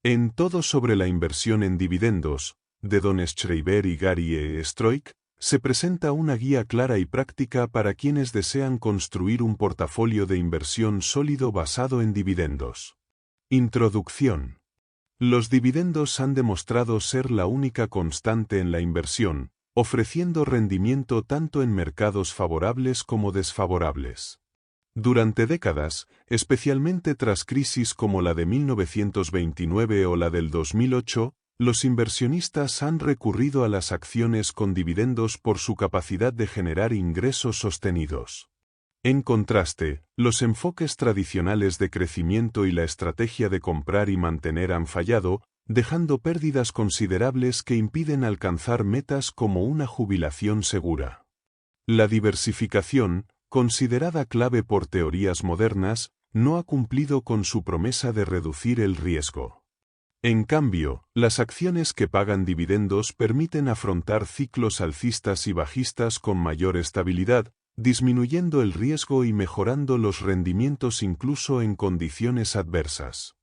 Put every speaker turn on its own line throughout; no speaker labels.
En Todo sobre la inversión en dividendos, de Don Schreiber y Gary E. Stroik, se presenta una guía clara y práctica para quienes desean construir un portafolio de inversión sólido basado en dividendos. Introducción. Los dividendos han demostrado ser la única constante en la inversión, ofreciendo rendimiento tanto en mercados favorables como desfavorables. Durante décadas, especialmente tras crisis como la de 1929 o la del 2008, los inversionistas han recurrido a las acciones con dividendos por su capacidad de generar ingresos sostenidos. En contraste, los enfoques tradicionales de crecimiento y la estrategia de comprar y mantener han fallado, dejando pérdidas considerables que impiden alcanzar metas como una jubilación segura. La diversificación, considerada clave por teorías modernas, no ha cumplido con su promesa de reducir el riesgo. En cambio, las acciones que pagan dividendos permiten afrontar ciclos alcistas y bajistas con mayor estabilidad, disminuyendo el riesgo y mejorando los rendimientos incluso en condiciones adversas.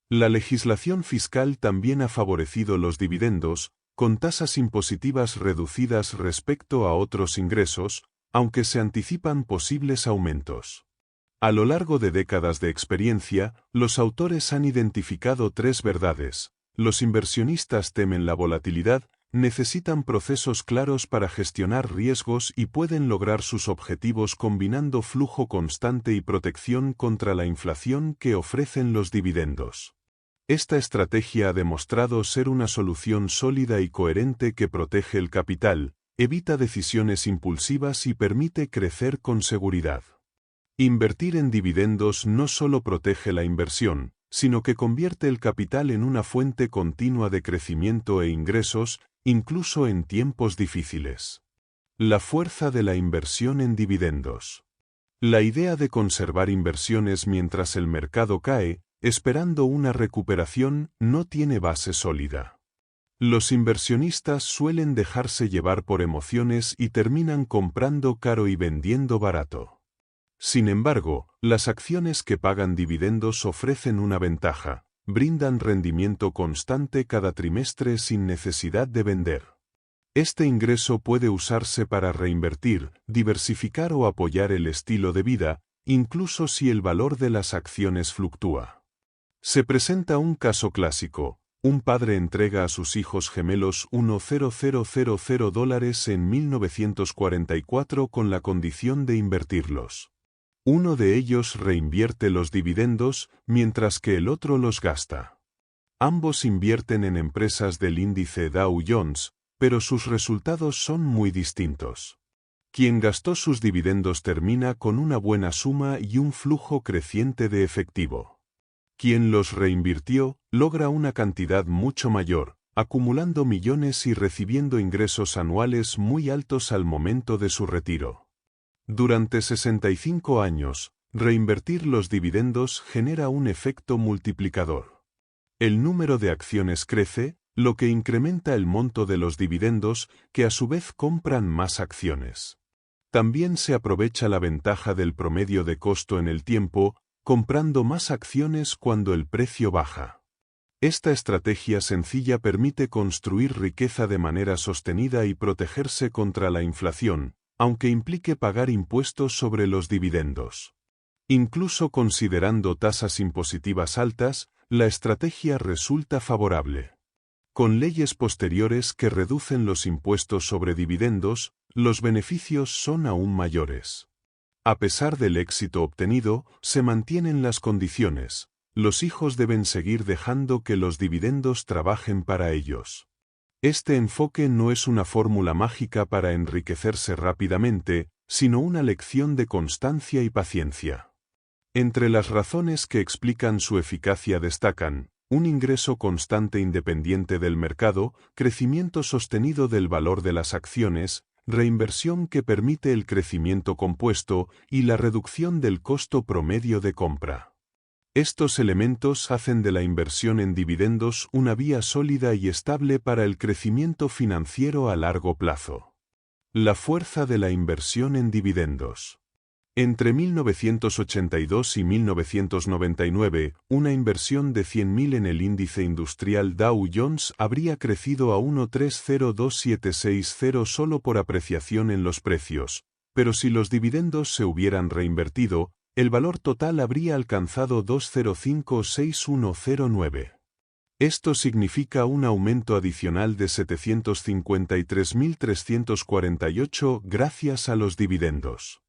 La legislación fiscal también ha favorecido los dividendos, con tasas impositivas reducidas respecto a otros ingresos, aunque se anticipan posibles aumentos. A lo largo de décadas de experiencia, los autores han identificado tres verdades: los inversionistas temen la volatilidad, necesitan procesos claros para gestionar riesgos y pueden lograr sus objetivos combinando flujo constante y protección contra la inflación que ofrecen los dividendos. Esta estrategia ha demostrado ser una solución sólida y coherente que protege el capital, evita decisiones impulsivas y permite crecer con seguridad. Invertir en dividendos no solo protege la inversión, sino que convierte el capital en una fuente continua de crecimiento e ingresos, incluso en tiempos difíciles. La fuerza de la inversión en dividendos. La idea de conservar inversiones mientras el mercado cae, esperando una recuperación, no tiene base sólida. Los inversionistas suelen dejarse llevar por emociones y terminan comprando caro y vendiendo barato. Sin embargo, las acciones que pagan dividendos ofrecen una ventaja: brindan rendimiento constante cada trimestre sin necesidad de vender. Este ingreso puede usarse para reinvertir, diversificar o apoyar el estilo de vida, incluso si el valor de las acciones fluctúa. Se presenta un caso clásico: un padre entrega a sus hijos gemelos $1,000 en 1944 con la condición de invertirlos. Uno de ellos reinvierte los dividendos, mientras que el otro los gasta. Ambos invierten en empresas del índice Dow Jones, pero sus resultados son muy distintos. Quien gastó sus dividendos termina con una buena suma y un flujo creciente de efectivo. Quien los reinvirtió logra una cantidad mucho mayor, acumulando millones y recibiendo ingresos anuales muy altos al momento de su retiro. Durante 65 años, reinvertir los dividendos genera un efecto multiplicador. El número de acciones crece, lo que incrementa el monto de los dividendos, que a su vez compran más acciones. También se aprovecha la ventaja del promedio de costo en el tiempo, comprando más acciones cuando el precio baja. Esta estrategia sencilla permite construir riqueza de manera sostenida y protegerse contra la inflación, aunque implique pagar impuestos sobre los dividendos. Incluso considerando tasas impositivas altas, la estrategia resulta favorable. Con leyes posteriores que reducen los impuestos sobre dividendos, los beneficios son aún mayores. A pesar del éxito obtenido, se mantienen las condiciones: los hijos deben seguir dejando que los dividendos trabajen para ellos. Este enfoque no es una fórmula mágica para enriquecerse rápidamente, sino una lección de constancia y paciencia. Entre las razones que explican su eficacia destacan: un ingreso constante independiente del mercado, crecimiento sostenido del valor de las acciones, reinversión que permite el crecimiento compuesto y la reducción del costo promedio de compra. Estos elementos hacen de la inversión en dividendos una vía sólida y estable para el crecimiento financiero a largo plazo. La fuerza de la inversión en dividendos. Entre 1982 y 1999, una inversión de 100.000 en el índice industrial Dow Jones habría crecido a 1,302760 solo por apreciación en los precios, pero si los dividendos se hubieran reinvertido, el valor total habría alcanzado 2056109. Esto significa un aumento adicional de 753.348 gracias a los dividendos.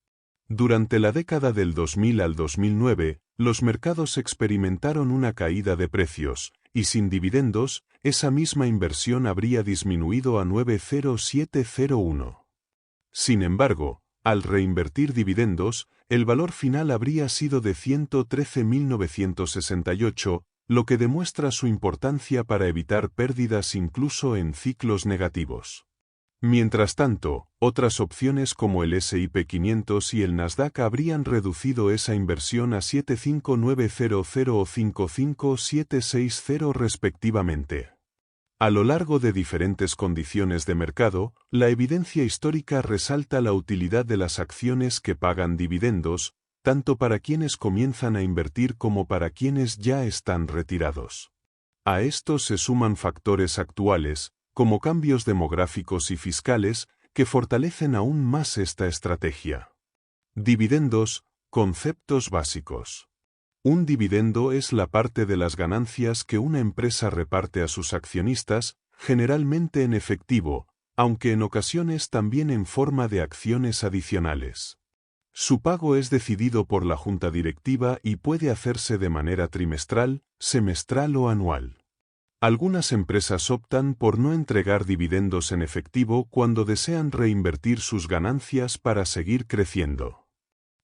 Durante la década del 2000 al 2009, los mercados experimentaron una caída de precios, y sin dividendos, esa misma inversión habría disminuido a 90701. Sin embargo, al reinvertir dividendos, el valor final habría sido de 113.968, lo que demuestra su importancia para evitar pérdidas incluso en ciclos negativos. Mientras tanto, otras opciones como el S&P 500 y el Nasdaq habrían reducido esa inversión a 75900 o 55760 respectivamente. A lo largo de diferentes condiciones de mercado, la evidencia histórica resalta la utilidad de las acciones que pagan dividendos, tanto para quienes comienzan a invertir como para quienes ya están retirados. A esto se suman factores actuales, como cambios demográficos y fiscales, que fortalecen aún más esta estrategia. Dividendos, conceptos básicos. Un dividendo es la parte de las ganancias que una empresa reparte a sus accionistas, generalmente en efectivo, aunque en ocasiones también en forma de acciones adicionales. Su pago es decidido por la junta directiva y puede hacerse de manera trimestral, semestral o anual. Algunas empresas optan por no entregar dividendos en efectivo cuando desean reinvertir sus ganancias para seguir creciendo.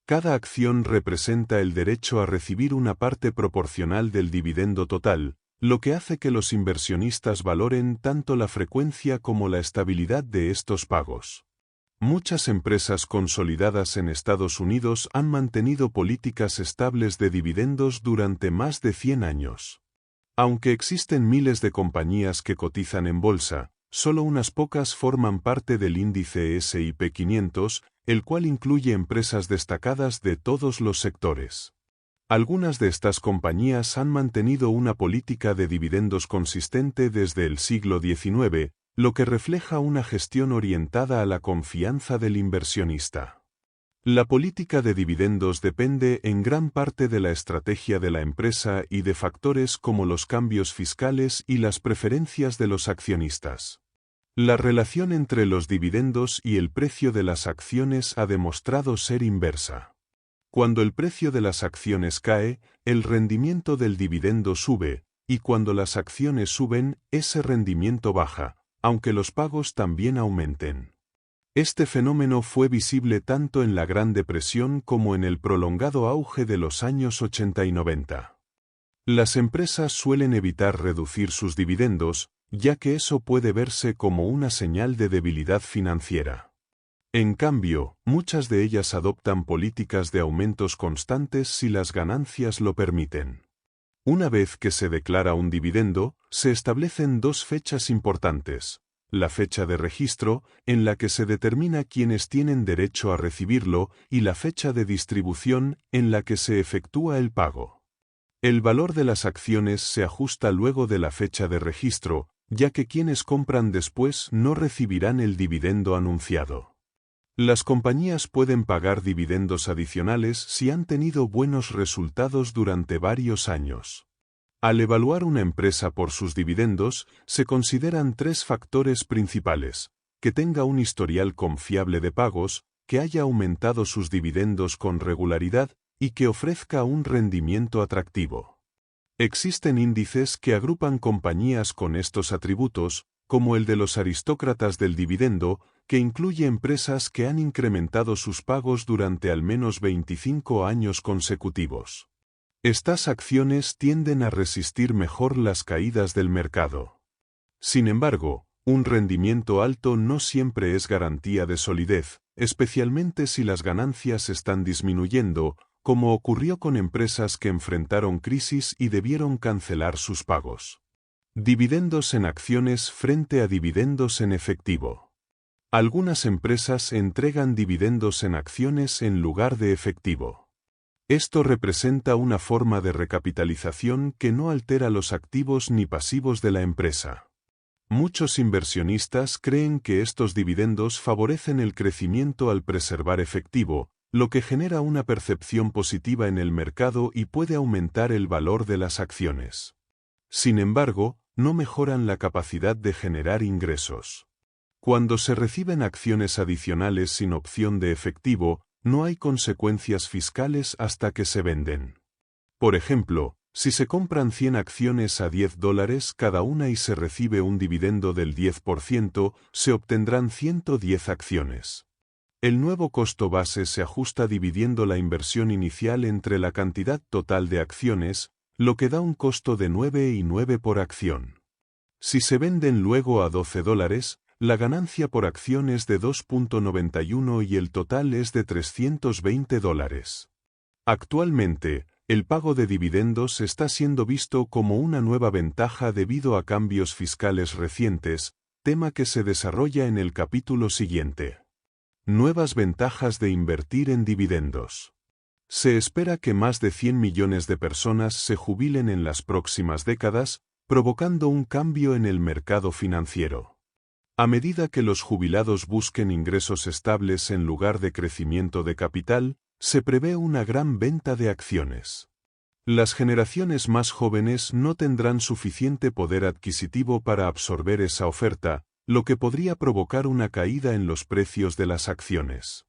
Cada acción representa el derecho a recibir una parte proporcional del dividendo total, lo que hace que los inversionistas valoren tanto la frecuencia como la estabilidad de estos pagos. Muchas empresas consolidadas en Estados Unidos han mantenido políticas estables de dividendos durante más de 100 años. Aunque existen miles de compañías que cotizan en bolsa, solo unas pocas forman parte del índice S&P 500, el cual incluye empresas destacadas de todos los sectores. Algunas de estas compañías han mantenido una política de dividendos consistente desde el siglo XIX, lo que refleja una gestión orientada a la confianza del inversionista. La política de dividendos depende en gran parte de la estrategia de la empresa y de factores como los cambios fiscales y las preferencias de los accionistas. La relación entre los dividendos y el precio de las acciones ha demostrado ser inversa. Cuando el precio de las acciones cae, el rendimiento del dividendo sube, y cuando las acciones suben, ese rendimiento baja, aunque los pagos también aumenten. Este fenómeno fue visible tanto en la Gran Depresión como en el prolongado auge de los años 80 y 90. Las empresas suelen evitar reducir sus dividendos, ya que eso puede verse como una señal de debilidad financiera. En cambio, muchas de ellas adoptan políticas de aumentos constantes si las ganancias lo permiten. Una vez que se declara un dividendo, se establecen dos fechas importantes. La fecha de registro, en la que se determina quiénes tienen derecho a recibirlo, y la fecha de distribución, en la que se efectúa el pago. El valor de las acciones se ajusta luego de la fecha de registro, ya que quienes compran después no recibirán el dividendo anunciado. Las compañías pueden pagar dividendos adicionales si han tenido buenos resultados durante varios años. Al evaluar una empresa por sus dividendos, se consideran tres factores principales: que tenga un historial confiable de pagos, que haya aumentado sus dividendos con regularidad y que ofrezca un rendimiento atractivo. Existen índices que agrupan compañías con estos atributos, como el de los aristócratas del dividendo, que incluye empresas que han incrementado sus pagos durante al menos 25 años consecutivos. Estas acciones tienden a resistir mejor las caídas del mercado. Sin embargo, un rendimiento alto no siempre es garantía de solidez, especialmente si las ganancias están disminuyendo, como ocurrió con empresas que enfrentaron crisis y debieron cancelar sus pagos. Dividendos en acciones frente a dividendos en efectivo. Algunas empresas entregan dividendos en acciones en lugar de efectivo. Esto representa una forma de recapitalización que no altera los activos ni pasivos de la empresa. Muchos inversionistas creen que estos dividendos favorecen el crecimiento al preservar efectivo, lo que genera una percepción positiva en el mercado y puede aumentar el valor de las acciones. Sin embargo, no mejoran la capacidad de generar ingresos. Cuando se reciben acciones adicionales sin opción de efectivo, no hay consecuencias fiscales hasta que se venden. Por ejemplo, si se compran 100 acciones a $10 cada una y se recibe un dividendo del 10%, se obtendrán 110 acciones. El nuevo costo base se ajusta dividiendo la inversión inicial entre la cantidad total de acciones, lo que da un costo de 9,9 por acción. Si se venden luego a $12, la ganancia por acción es de 2,91 y el total es de $320. Actualmente, el pago de dividendos está siendo visto como una nueva ventaja debido a cambios fiscales recientes, tema que se desarrolla en el capítulo siguiente. Nuevas ventajas de invertir en dividendos. Se espera que más de 100 millones de personas se jubilen en las próximas décadas, provocando un cambio en el mercado financiero. A medida que los jubilados busquen ingresos estables en lugar de crecimiento de capital, se prevé una gran venta de acciones. Las generaciones más jóvenes no tendrán suficiente poder adquisitivo para absorber esa oferta, lo que podría provocar una caída en los precios de las acciones.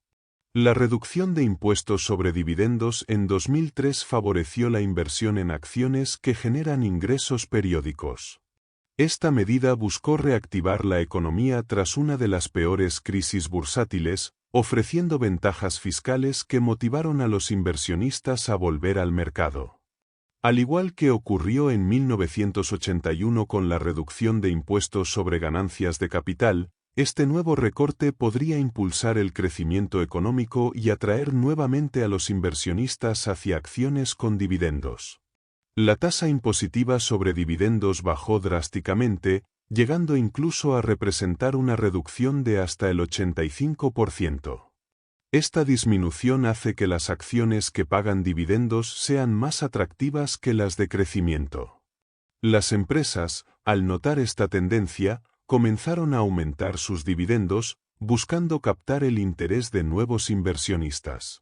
La reducción de impuestos sobre dividendos en 2003 favoreció la inversión en acciones que generan ingresos periódicos. Esta medida buscó reactivar la economía tras una de las peores crisis bursátiles, ofreciendo ventajas fiscales que motivaron a los inversionistas a volver al mercado. Al igual que ocurrió en 1981 con la reducción de impuestos sobre ganancias de capital, este nuevo recorte podría impulsar el crecimiento económico y atraer nuevamente a los inversionistas hacia acciones con dividendos. La tasa impositiva sobre dividendos bajó drásticamente, llegando incluso a representar una reducción de hasta el 85%. Esta disminución hace que las acciones que pagan dividendos sean más atractivas que las de crecimiento. Las empresas, al notar esta tendencia, comenzaron a aumentar sus dividendos, buscando captar el interés de nuevos inversionistas.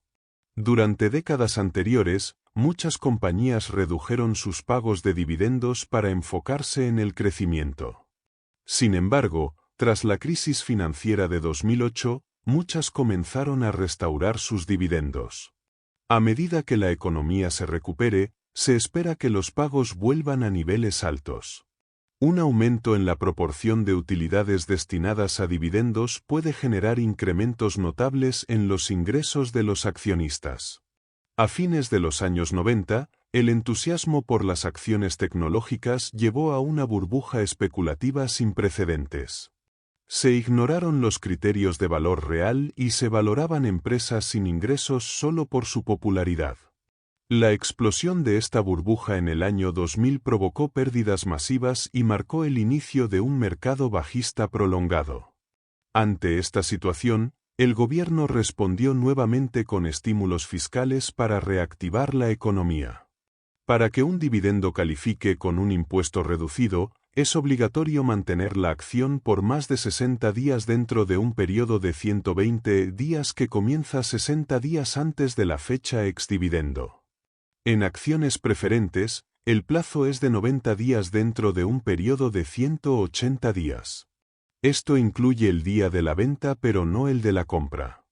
Durante décadas anteriores, muchas compañías redujeron sus pagos de dividendos para enfocarse en el crecimiento. Sin embargo, tras la crisis financiera de 2008, muchas comenzaron a restaurar sus dividendos. A medida que la economía se recupere, se espera que los pagos vuelvan a niveles altos. Un aumento en la proporción de utilidades destinadas a dividendos puede generar incrementos notables en los ingresos de los accionistas. A fines de los años 90, el entusiasmo por las acciones tecnológicas llevó a una burbuja especulativa sin precedentes. Se ignoraron los criterios de valor real y se valoraban empresas sin ingresos solo por su popularidad. La explosión de esta burbuja en el año 2000 provocó pérdidas masivas y marcó el inicio de un mercado bajista prolongado. Ante esta situación, el gobierno respondió nuevamente con estímulos fiscales para reactivar la economía. Para que un dividendo califique con un impuesto reducido, es obligatorio mantener la acción por más de 60 días dentro de un periodo de 120 días que comienza 60 días antes de la fecha ex-dividendo. En acciones preferentes, el plazo es de 90 días dentro de un periodo de 180 días. Esto incluye el día de la venta pero no el de la compra.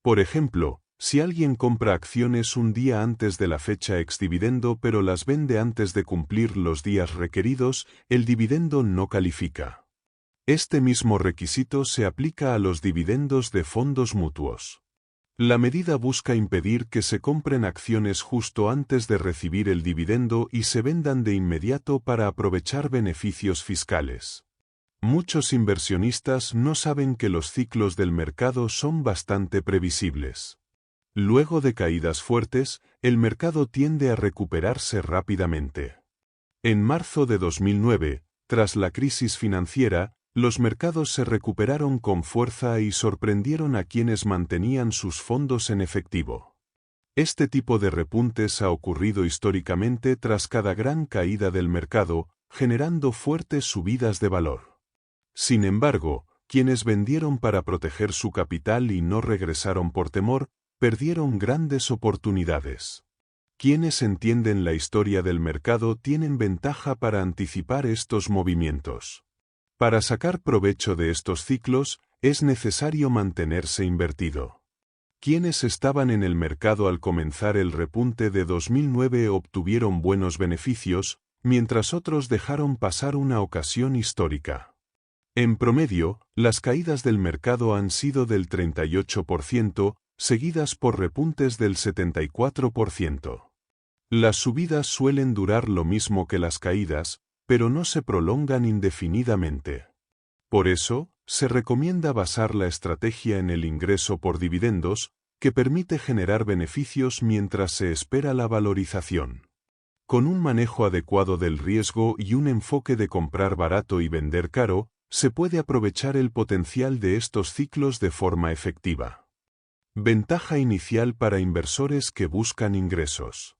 Por ejemplo, si alguien compra acciones un día antes de la fecha ex-dividendo pero las vende antes de cumplir los días requeridos, el dividendo no califica. Este mismo requisito se aplica a los dividendos de fondos mutuos. La medida busca impedir que se compren acciones justo antes de recibir el dividendo y se vendan de inmediato para aprovechar beneficios fiscales. Muchos inversionistas no saben que los ciclos del mercado son bastante previsibles. Luego de caídas fuertes, el mercado tiende a recuperarse rápidamente. En marzo de 2009, tras la crisis financiera, los mercados se recuperaron con fuerza y sorprendieron a quienes mantenían sus fondos en efectivo. Este tipo de repuntes ha ocurrido históricamente tras cada gran caída del mercado, generando fuertes subidas de valor. Sin embargo, quienes vendieron para proteger su capital y no regresaron por temor, perdieron grandes oportunidades. Quienes entienden la historia del mercado tienen ventaja para anticipar estos movimientos. Para sacar provecho de estos ciclos, es necesario mantenerse invertido. Quienes estaban en el mercado al comenzar el repunte de 2009 obtuvieron buenos beneficios, mientras otros dejaron pasar una ocasión histórica. En promedio, las caídas del mercado han sido del 38%, seguidas por repuntes del 74%. Las subidas suelen durar lo mismo que las caídas, pero no se prolongan indefinidamente. Por eso, se recomienda basar la estrategia en el ingreso por dividendos, que permite generar beneficios mientras se espera la valorización. Con un manejo adecuado del riesgo y un enfoque de comprar barato y vender caro, se puede aprovechar el potencial de estos ciclos de forma efectiva. Ventaja inicial para inversores que buscan ingresos.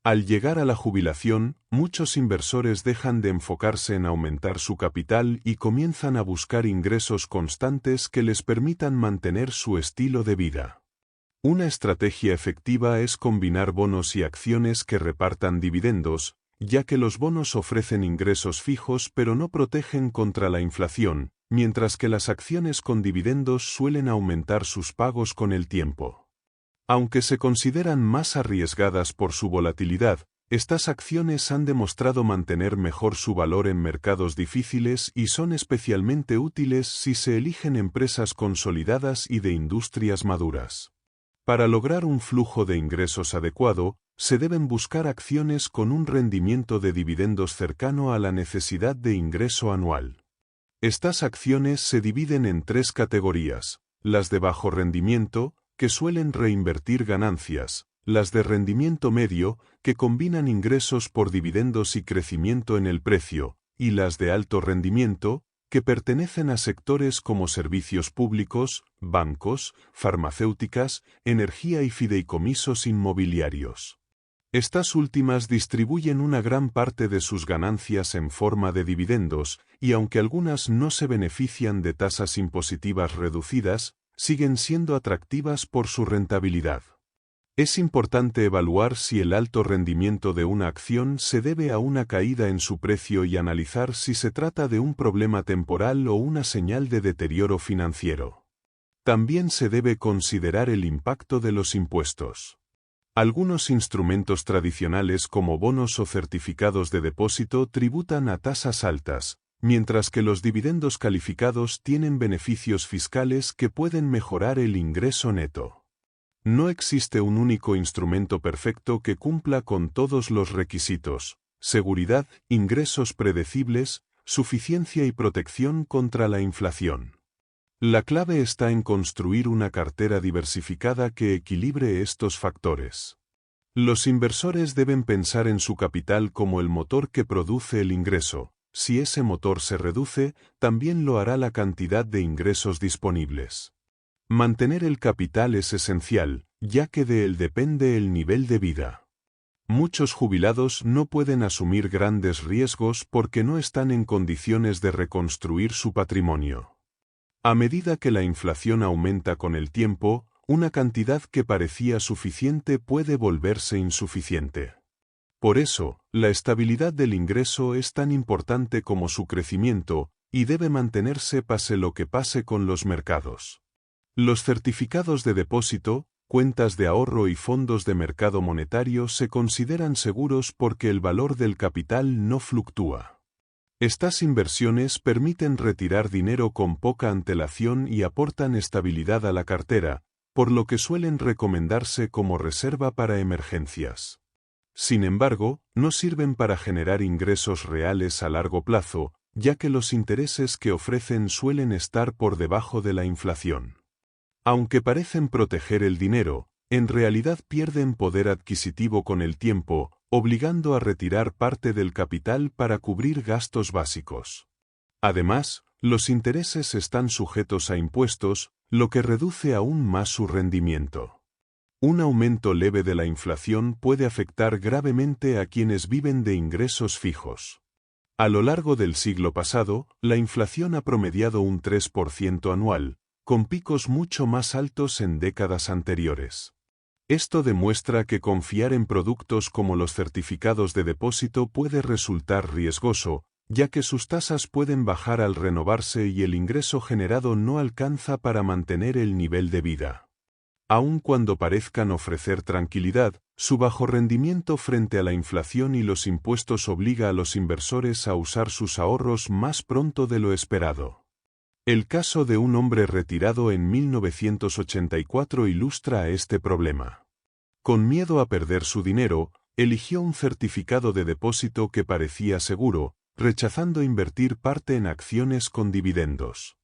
Al llegar a la jubilación, muchos inversores dejan de enfocarse en aumentar su capital y comienzan a buscar ingresos constantes que les permitan mantener su estilo de vida. Una estrategia efectiva es combinar bonos y acciones que repartan dividendos, ya que los bonos ofrecen ingresos fijos pero no protegen contra la inflación, mientras que las acciones con dividendos suelen aumentar sus pagos con el tiempo. Aunque se consideran más arriesgadas por su volatilidad, estas acciones han demostrado mantener mejor su valor en mercados difíciles y son especialmente útiles si se eligen empresas consolidadas y de industrias maduras. Para lograr un flujo de ingresos adecuado, se deben buscar acciones con un rendimiento de dividendos cercano a la necesidad de ingreso anual. Estas acciones se dividen en tres categorías: las de bajo rendimiento, que suelen reinvertir ganancias; las de rendimiento medio, que combinan ingresos por dividendos y crecimiento en el precio; y las de alto rendimiento, que pertenecen a sectores como servicios públicos, bancos, farmacéuticas, energía y fideicomisos inmobiliarios. Estas últimas distribuyen una gran parte de sus ganancias en forma de dividendos, y aunque algunas no se benefician de tasas impositivas reducidas, siguen siendo atractivas por su rentabilidad. Es importante evaluar si el alto rendimiento de una acción se debe a una caída en su precio y analizar si se trata de un problema temporal o una señal de deterioro financiero. También se debe considerar el impacto de los impuestos. Algunos instrumentos tradicionales como bonos o certificados de depósito tributan a tasas altas, mientras que los dividendos calificados tienen beneficios fiscales que pueden mejorar el ingreso neto. No existe un único instrumento perfecto que cumpla con todos los requisitos: seguridad, ingresos predecibles, suficiencia y protección contra la inflación. La clave está en construir una cartera diversificada que equilibre estos factores. Los inversores deben pensar en su capital como el motor que produce el ingreso. Si ese motor se reduce, también lo hará la cantidad de ingresos disponibles. Mantener el capital es esencial, ya que de él depende el nivel de vida. Muchos jubilados no pueden asumir grandes riesgos porque no están en condiciones de reconstruir su patrimonio. A medida que la inflación aumenta con el tiempo, una cantidad que parecía suficiente puede volverse insuficiente. Por eso, la estabilidad del ingreso es tan importante como su crecimiento, y debe mantenerse pase lo que pase con los mercados. Los certificados de depósito, cuentas de ahorro y fondos de mercado monetario se consideran seguros porque el valor del capital no fluctúa. Estas inversiones permiten retirar dinero con poca antelación y aportan estabilidad a la cartera, por lo que suelen recomendarse como reserva para emergencias. Sin embargo, no sirven para generar ingresos reales a largo plazo, ya que los intereses que ofrecen suelen estar por debajo de la inflación. Aunque parecen proteger el dinero, en realidad pierden poder adquisitivo con el tiempo, obligando a retirar parte del capital para cubrir gastos básicos. Además, los intereses están sujetos a impuestos, lo que reduce aún más su rendimiento. Un aumento leve de la inflación puede afectar gravemente a quienes viven de ingresos fijos. A lo largo del siglo pasado, la inflación ha promediado un 3% anual, con picos mucho más altos en décadas anteriores. Esto demuestra que confiar en productos como los certificados de depósito puede resultar riesgoso, ya que sus tasas pueden bajar al renovarse y el ingreso generado no alcanza para mantener el nivel de vida. Aun cuando parezcan ofrecer tranquilidad, su bajo rendimiento frente a la inflación y los impuestos obliga a los inversores a usar sus ahorros más pronto de lo esperado. El caso de un hombre retirado en 1984 ilustra este problema. Con miedo a perder su dinero, eligió un certificado de depósito que parecía seguro, rechazando invertir parte en acciones con dividendos.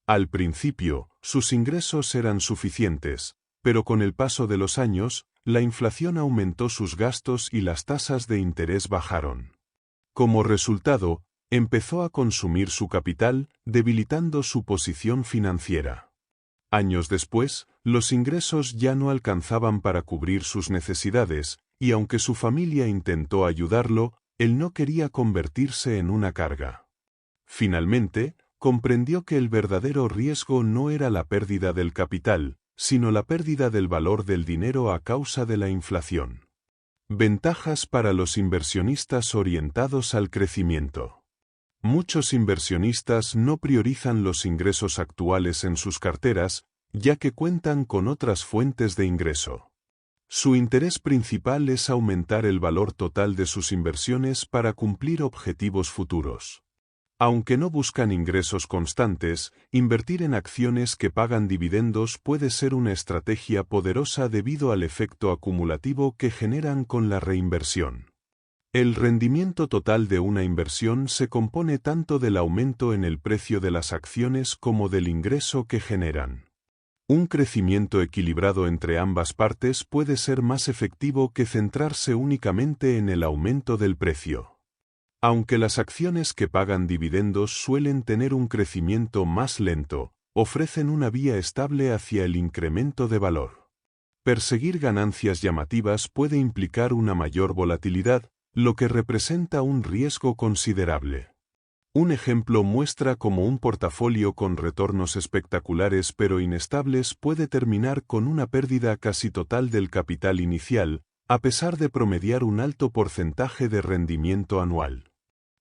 Al principio, sus ingresos eran suficientes, pero con el paso de los años, la inflación aumentó sus gastos y las tasas de interés bajaron. Como resultado, empezó a consumir su capital, debilitando su posición financiera. Años después, los ingresos ya no alcanzaban para cubrir sus necesidades, y aunque su familia intentó ayudarlo, él no quería convertirse en una carga. Finalmente, comprendió que el verdadero riesgo no era la pérdida del capital, sino la pérdida del valor del dinero a causa de la inflación. Ventajas para los inversionistas orientados al crecimiento. Muchos inversionistas no priorizan los ingresos actuales en sus carteras, ya que cuentan con otras fuentes de ingreso. Su interés principal es aumentar el valor total de sus inversiones para cumplir objetivos futuros. Aunque no buscan ingresos constantes, invertir en acciones que pagan dividendos puede ser una estrategia poderosa debido al efecto acumulativo que generan con la reinversión. El rendimiento total de una inversión se compone tanto del aumento en el precio de las acciones como del ingreso que generan. Un crecimiento equilibrado entre ambas partes puede ser más efectivo que centrarse únicamente en el aumento del precio. Aunque las acciones que pagan dividendos suelen tener un crecimiento más lento, ofrecen una vía estable hacia el incremento de valor. Perseguir ganancias llamativas puede implicar una mayor volatilidad, lo que representa un riesgo considerable. Un ejemplo muestra cómo un portafolio con retornos espectaculares pero inestables puede terminar con una pérdida casi total del capital inicial, a pesar de promediar un alto porcentaje de rendimiento anual.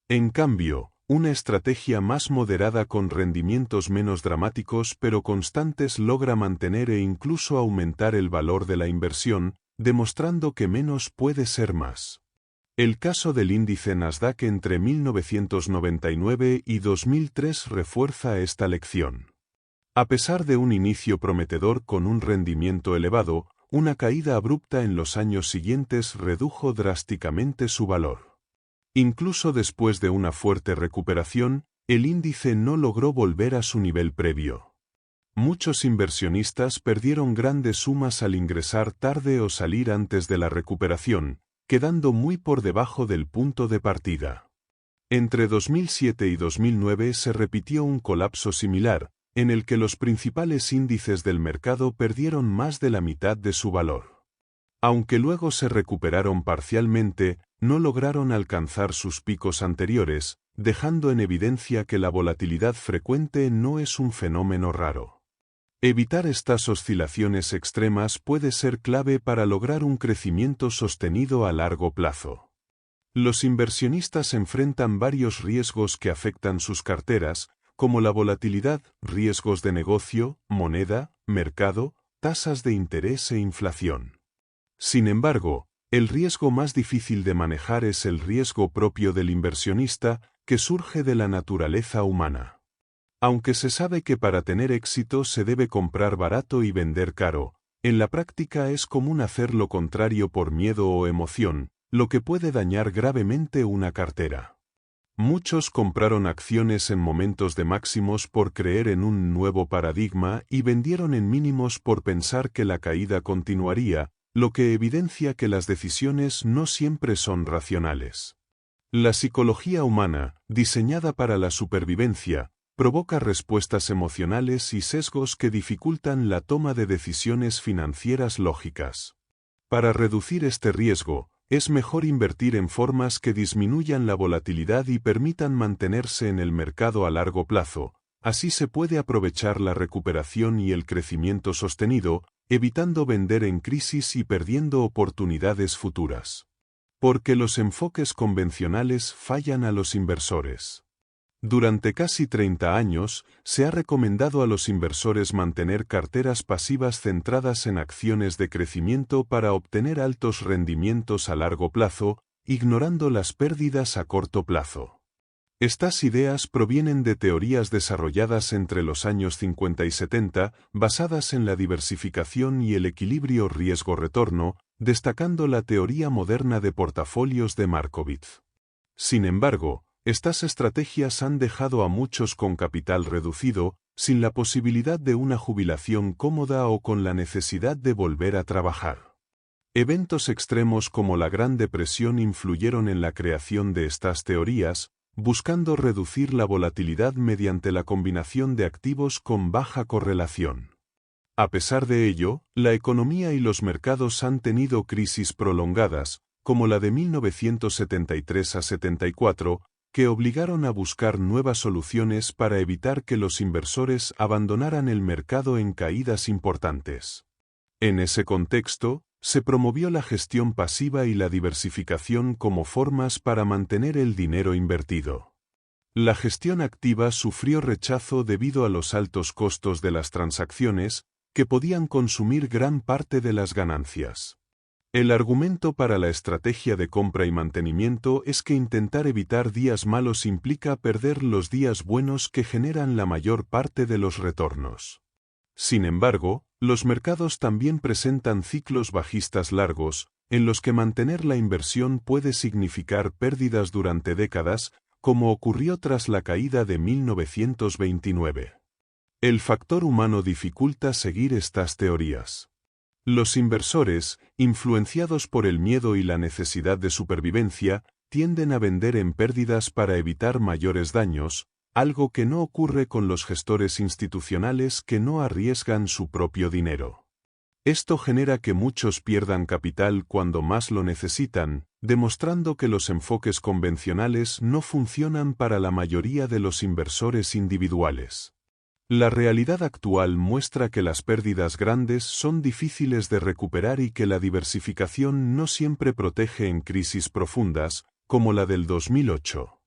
En cambio, una estrategia más moderada con rendimientos menos dramáticos pero constantes logra mantener e incluso aumentar el valor de la inversión, demostrando que menos puede ser más. El caso del índice Nasdaq entre 1999 y 2003 refuerza esta lección. A pesar de un inicio prometedor con un rendimiento elevado, una caída abrupta en los años siguientes redujo drásticamente su valor. Incluso después de una fuerte recuperación, el índice no logró volver a su nivel previo. Muchos inversionistas perdieron grandes sumas al ingresar tarde o salir antes de la recuperación, quedando muy por debajo del punto de partida. Entre 2007 y 2009 se repitió un colapso similar, en el que los principales índices del mercado perdieron más de la mitad de su valor. Aunque luego se recuperaron parcialmente, no lograron alcanzar sus picos anteriores, dejando en evidencia que la volatilidad frecuente no es un fenómeno raro. Evitar estas oscilaciones extremas puede ser clave para lograr un crecimiento sostenido a largo plazo. Los inversionistas enfrentan varios riesgos que afectan sus carteras, como la volatilidad, riesgos de negocio, moneda, mercado, tasas de interés e inflación. Sin embargo, el riesgo más difícil de manejar es el riesgo propio del inversionista, que surge de la naturaleza humana. Aunque se sabe que para tener éxito se debe comprar barato y vender caro, en la práctica es común hacer lo contrario por miedo o emoción, lo que puede dañar gravemente una cartera. Muchos compraron acciones en momentos de máximos por creer en un nuevo paradigma y vendieron en mínimos por pensar que la caída continuaría, lo que evidencia que las decisiones no siempre son racionales. La psicología humana, diseñada para la supervivencia, provoca respuestas emocionales y sesgos que dificultan la toma de decisiones financieras lógicas. Para reducir este riesgo, es mejor invertir en formas que disminuyan la volatilidad y permitan mantenerse en el mercado a largo plazo. Así se puede aprovechar la recuperación y el crecimiento sostenido, evitando vender en crisis y perdiendo oportunidades futuras. Porque los enfoques convencionales fallan a los inversores. Durante casi 30 años, se ha recomendado a los inversores mantener carteras pasivas centradas en acciones de crecimiento para obtener altos rendimientos a largo plazo, ignorando las pérdidas a corto plazo. Estas ideas provienen de teorías desarrolladas entre los años 50 y 70, basadas en la diversificación y el equilibrio riesgo-retorno, destacando la teoría moderna de portafolios de Markowitz. Sin embargo, estas estrategias han dejado a muchos con capital reducido, sin la posibilidad de una jubilación cómoda o con la necesidad de volver a trabajar. Eventos extremos como la Gran Depresión influyeron en la creación de estas teorías, buscando reducir la volatilidad mediante la combinación de activos con baja correlación. A pesar de ello, la economía y los mercados han tenido crisis prolongadas, como la de 1973 a 74, que obligaron a buscar nuevas soluciones para evitar que los inversores abandonaran el mercado en caídas importantes. En ese contexto, se promovió la gestión pasiva y la diversificación como formas para mantener el dinero invertido. La gestión activa sufrió rechazo debido a los altos costos de las transacciones, que podían consumir gran parte de las ganancias. El argumento para la estrategia de compra y mantenimiento es que intentar evitar días malos implica perder los días buenos que generan la mayor parte de los retornos. Sin embargo, los mercados también presentan ciclos bajistas largos, en los que mantener la inversión puede significar pérdidas durante décadas, como ocurrió tras la caída de 1929. El factor humano dificulta seguir estas teorías. Los inversores, influenciados por el miedo y la necesidad de supervivencia, tienden a vender en pérdidas para evitar mayores daños, algo que no ocurre con los gestores institucionales que no arriesgan su propio dinero. Esto genera que muchos pierdan capital cuando más lo necesitan, demostrando que los enfoques convencionales no funcionan para la mayoría de los inversores individuales. La realidad actual muestra que las pérdidas grandes son difíciles de recuperar y que la diversificación no siempre protege en crisis profundas, como la del 2008.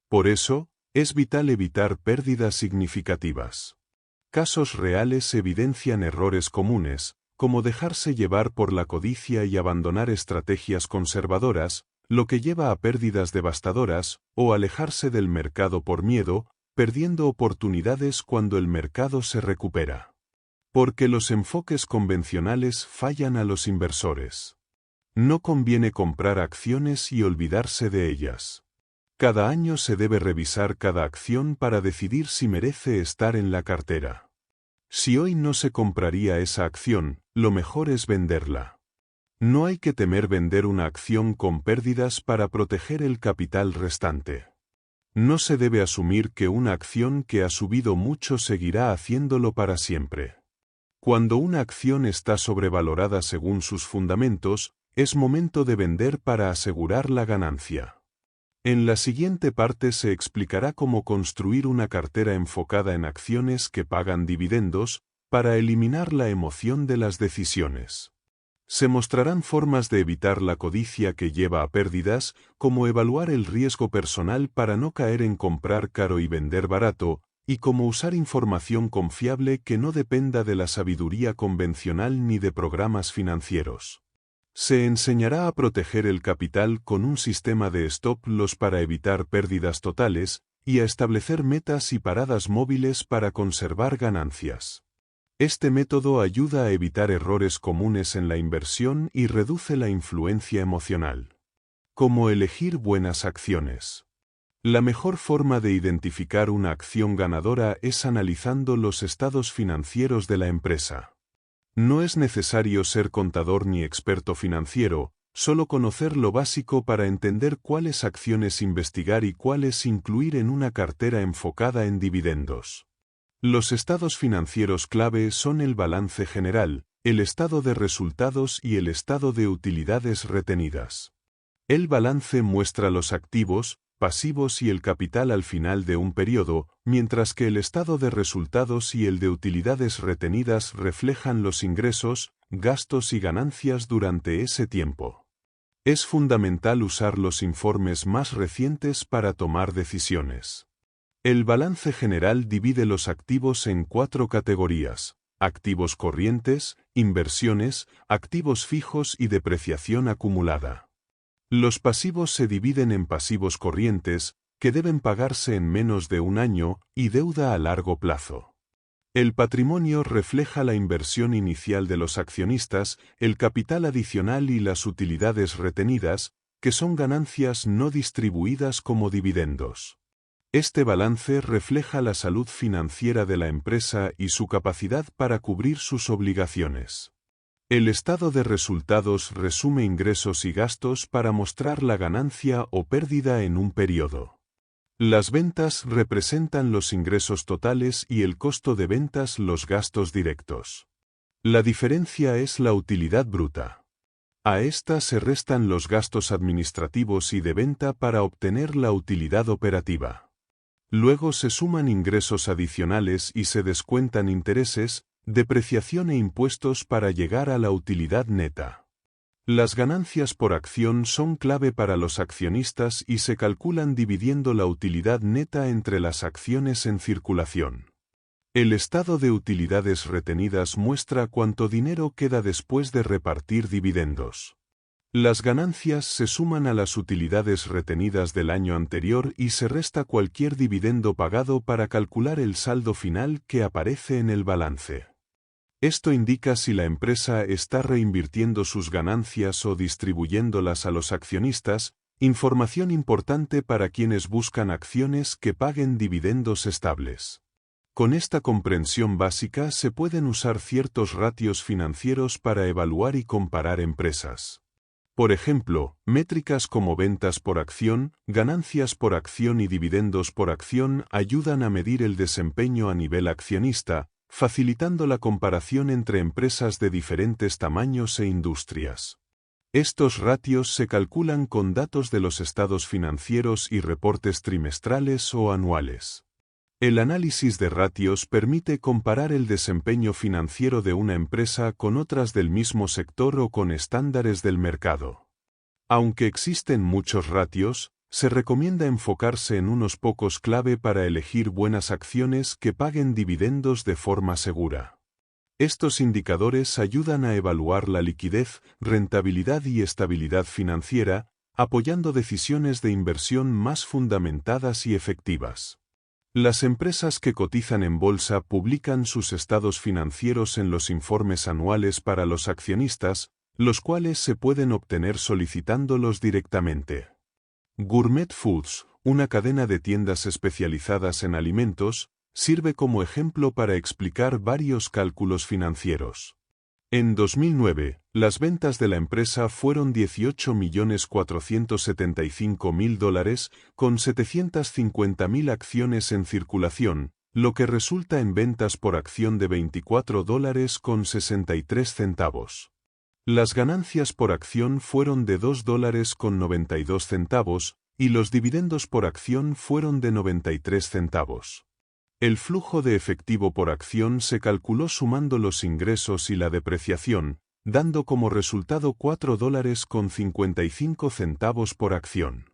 Por eso, es vital evitar pérdidas significativas. Casos reales evidencian errores comunes, como dejarse llevar por la codicia y abandonar estrategias conservadoras, lo que lleva a pérdidas devastadoras, o alejarse del mercado por miedo, perdiendo oportunidades cuando el mercado se recupera. Porque los enfoques convencionales fallan a los inversores. No conviene comprar acciones y olvidarse de ellas. Cada año se debe revisar cada acción para decidir si merece estar en la cartera. Si hoy no se compraría esa acción, lo mejor es venderla. No hay que temer vender una acción con pérdidas para proteger el capital restante. No se debe asumir que una acción que ha subido mucho seguirá haciéndolo para siempre. Cuando una acción está sobrevalorada según sus fundamentos, es momento de vender para asegurar la ganancia. En la siguiente parte se explicará cómo construir una cartera enfocada en acciones que pagan dividendos, para eliminar la emoción de las decisiones. Se mostrarán formas de evitar la codicia que lleva a pérdidas, como evaluar el riesgo personal para no caer en comprar caro y vender barato, y cómo usar información confiable que no dependa de la sabiduría convencional ni de programas financieros. Se enseñará a proteger el capital con un sistema de stop loss para evitar pérdidas totales, y a establecer metas y paradas móviles para conservar ganancias. Este método ayuda a evitar errores comunes en la inversión y reduce la influencia emocional. Cómo elegir buenas acciones. La mejor forma de identificar una acción ganadora es analizando los estados financieros de la empresa. No es necesario ser contador ni experto financiero, solo conocer lo básico para entender cuáles acciones investigar y cuáles incluir en una cartera enfocada en dividendos. Los estados financieros clave son el balance general, el estado de resultados y el estado de utilidades retenidas. El balance muestra los activos, pasivos y el capital al final de un periodo, mientras que el estado de resultados y el de utilidades retenidas reflejan los ingresos, gastos y ganancias durante ese tiempo. Es fundamental usar los informes más recientes para tomar decisiones. El balance general divide los activos en 4 categorías: activos corrientes, inversiones, activos fijos y depreciación acumulada. Los pasivos se dividen en pasivos corrientes, que deben pagarse en menos de un año, y deuda a largo plazo. El patrimonio refleja la inversión inicial de los accionistas, el capital adicional y las utilidades retenidas, que son ganancias no distribuidas como dividendos. Este balance refleja la salud financiera de la empresa y su capacidad para cubrir sus obligaciones. El estado de resultados resume ingresos y gastos para mostrar la ganancia o pérdida en un periodo. Las ventas representan los ingresos totales y el costo de ventas los gastos directos. La diferencia es la utilidad bruta. A esta se restan los gastos administrativos y de venta para obtener la utilidad operativa. Luego se suman ingresos adicionales y se descuentan intereses, depreciación e impuestos para llegar a la utilidad neta. Las ganancias por acción son clave para los accionistas y se calculan dividiendo la utilidad neta entre las acciones en circulación. El estado de utilidades retenidas muestra cuánto dinero queda después de repartir dividendos. Las ganancias se suman a las utilidades retenidas del año anterior y se resta cualquier dividendo pagado para calcular el saldo final que aparece en el balance. Esto indica si la empresa está reinvirtiendo sus ganancias o distribuyéndolas a los accionistas, información importante para quienes buscan acciones que paguen dividendos estables. Con esta comprensión básica se pueden usar ciertos ratios financieros para evaluar y comparar empresas. Por ejemplo, métricas como ventas por acción, ganancias por acción y dividendos por acción ayudan a medir el desempeño a nivel accionista, facilitando la comparación entre empresas de diferentes tamaños e industrias. Estos ratios se calculan con datos de los estados financieros y reportes trimestrales o anuales. El análisis de ratios permite comparar el desempeño financiero de una empresa con otras del mismo sector o con estándares del mercado. Aunque existen muchos ratios, se recomienda enfocarse en unos pocos clave para elegir buenas acciones que paguen dividendos de forma segura. Estos indicadores ayudan a evaluar la liquidez, rentabilidad y estabilidad financiera, apoyando decisiones de inversión más fundamentadas y efectivas. Las empresas que cotizan en bolsa publican sus estados financieros en los informes anuales para los accionistas, los cuales se pueden obtener solicitándolos directamente. Gourmet Foods, una cadena de tiendas especializadas en alimentos, sirve como ejemplo para explicar varios cálculos financieros. En 2009, las ventas de la empresa fueron $18.475.000, con 750.000 acciones en circulación, lo que resulta en ventas por acción de $24.63. Las ganancias por acción fueron de $2.92 y los dividendos por acción fueron de 93 centavos. El flujo de efectivo por acción se calculó sumando los ingresos y la depreciación, dando como resultado $4.55 por acción.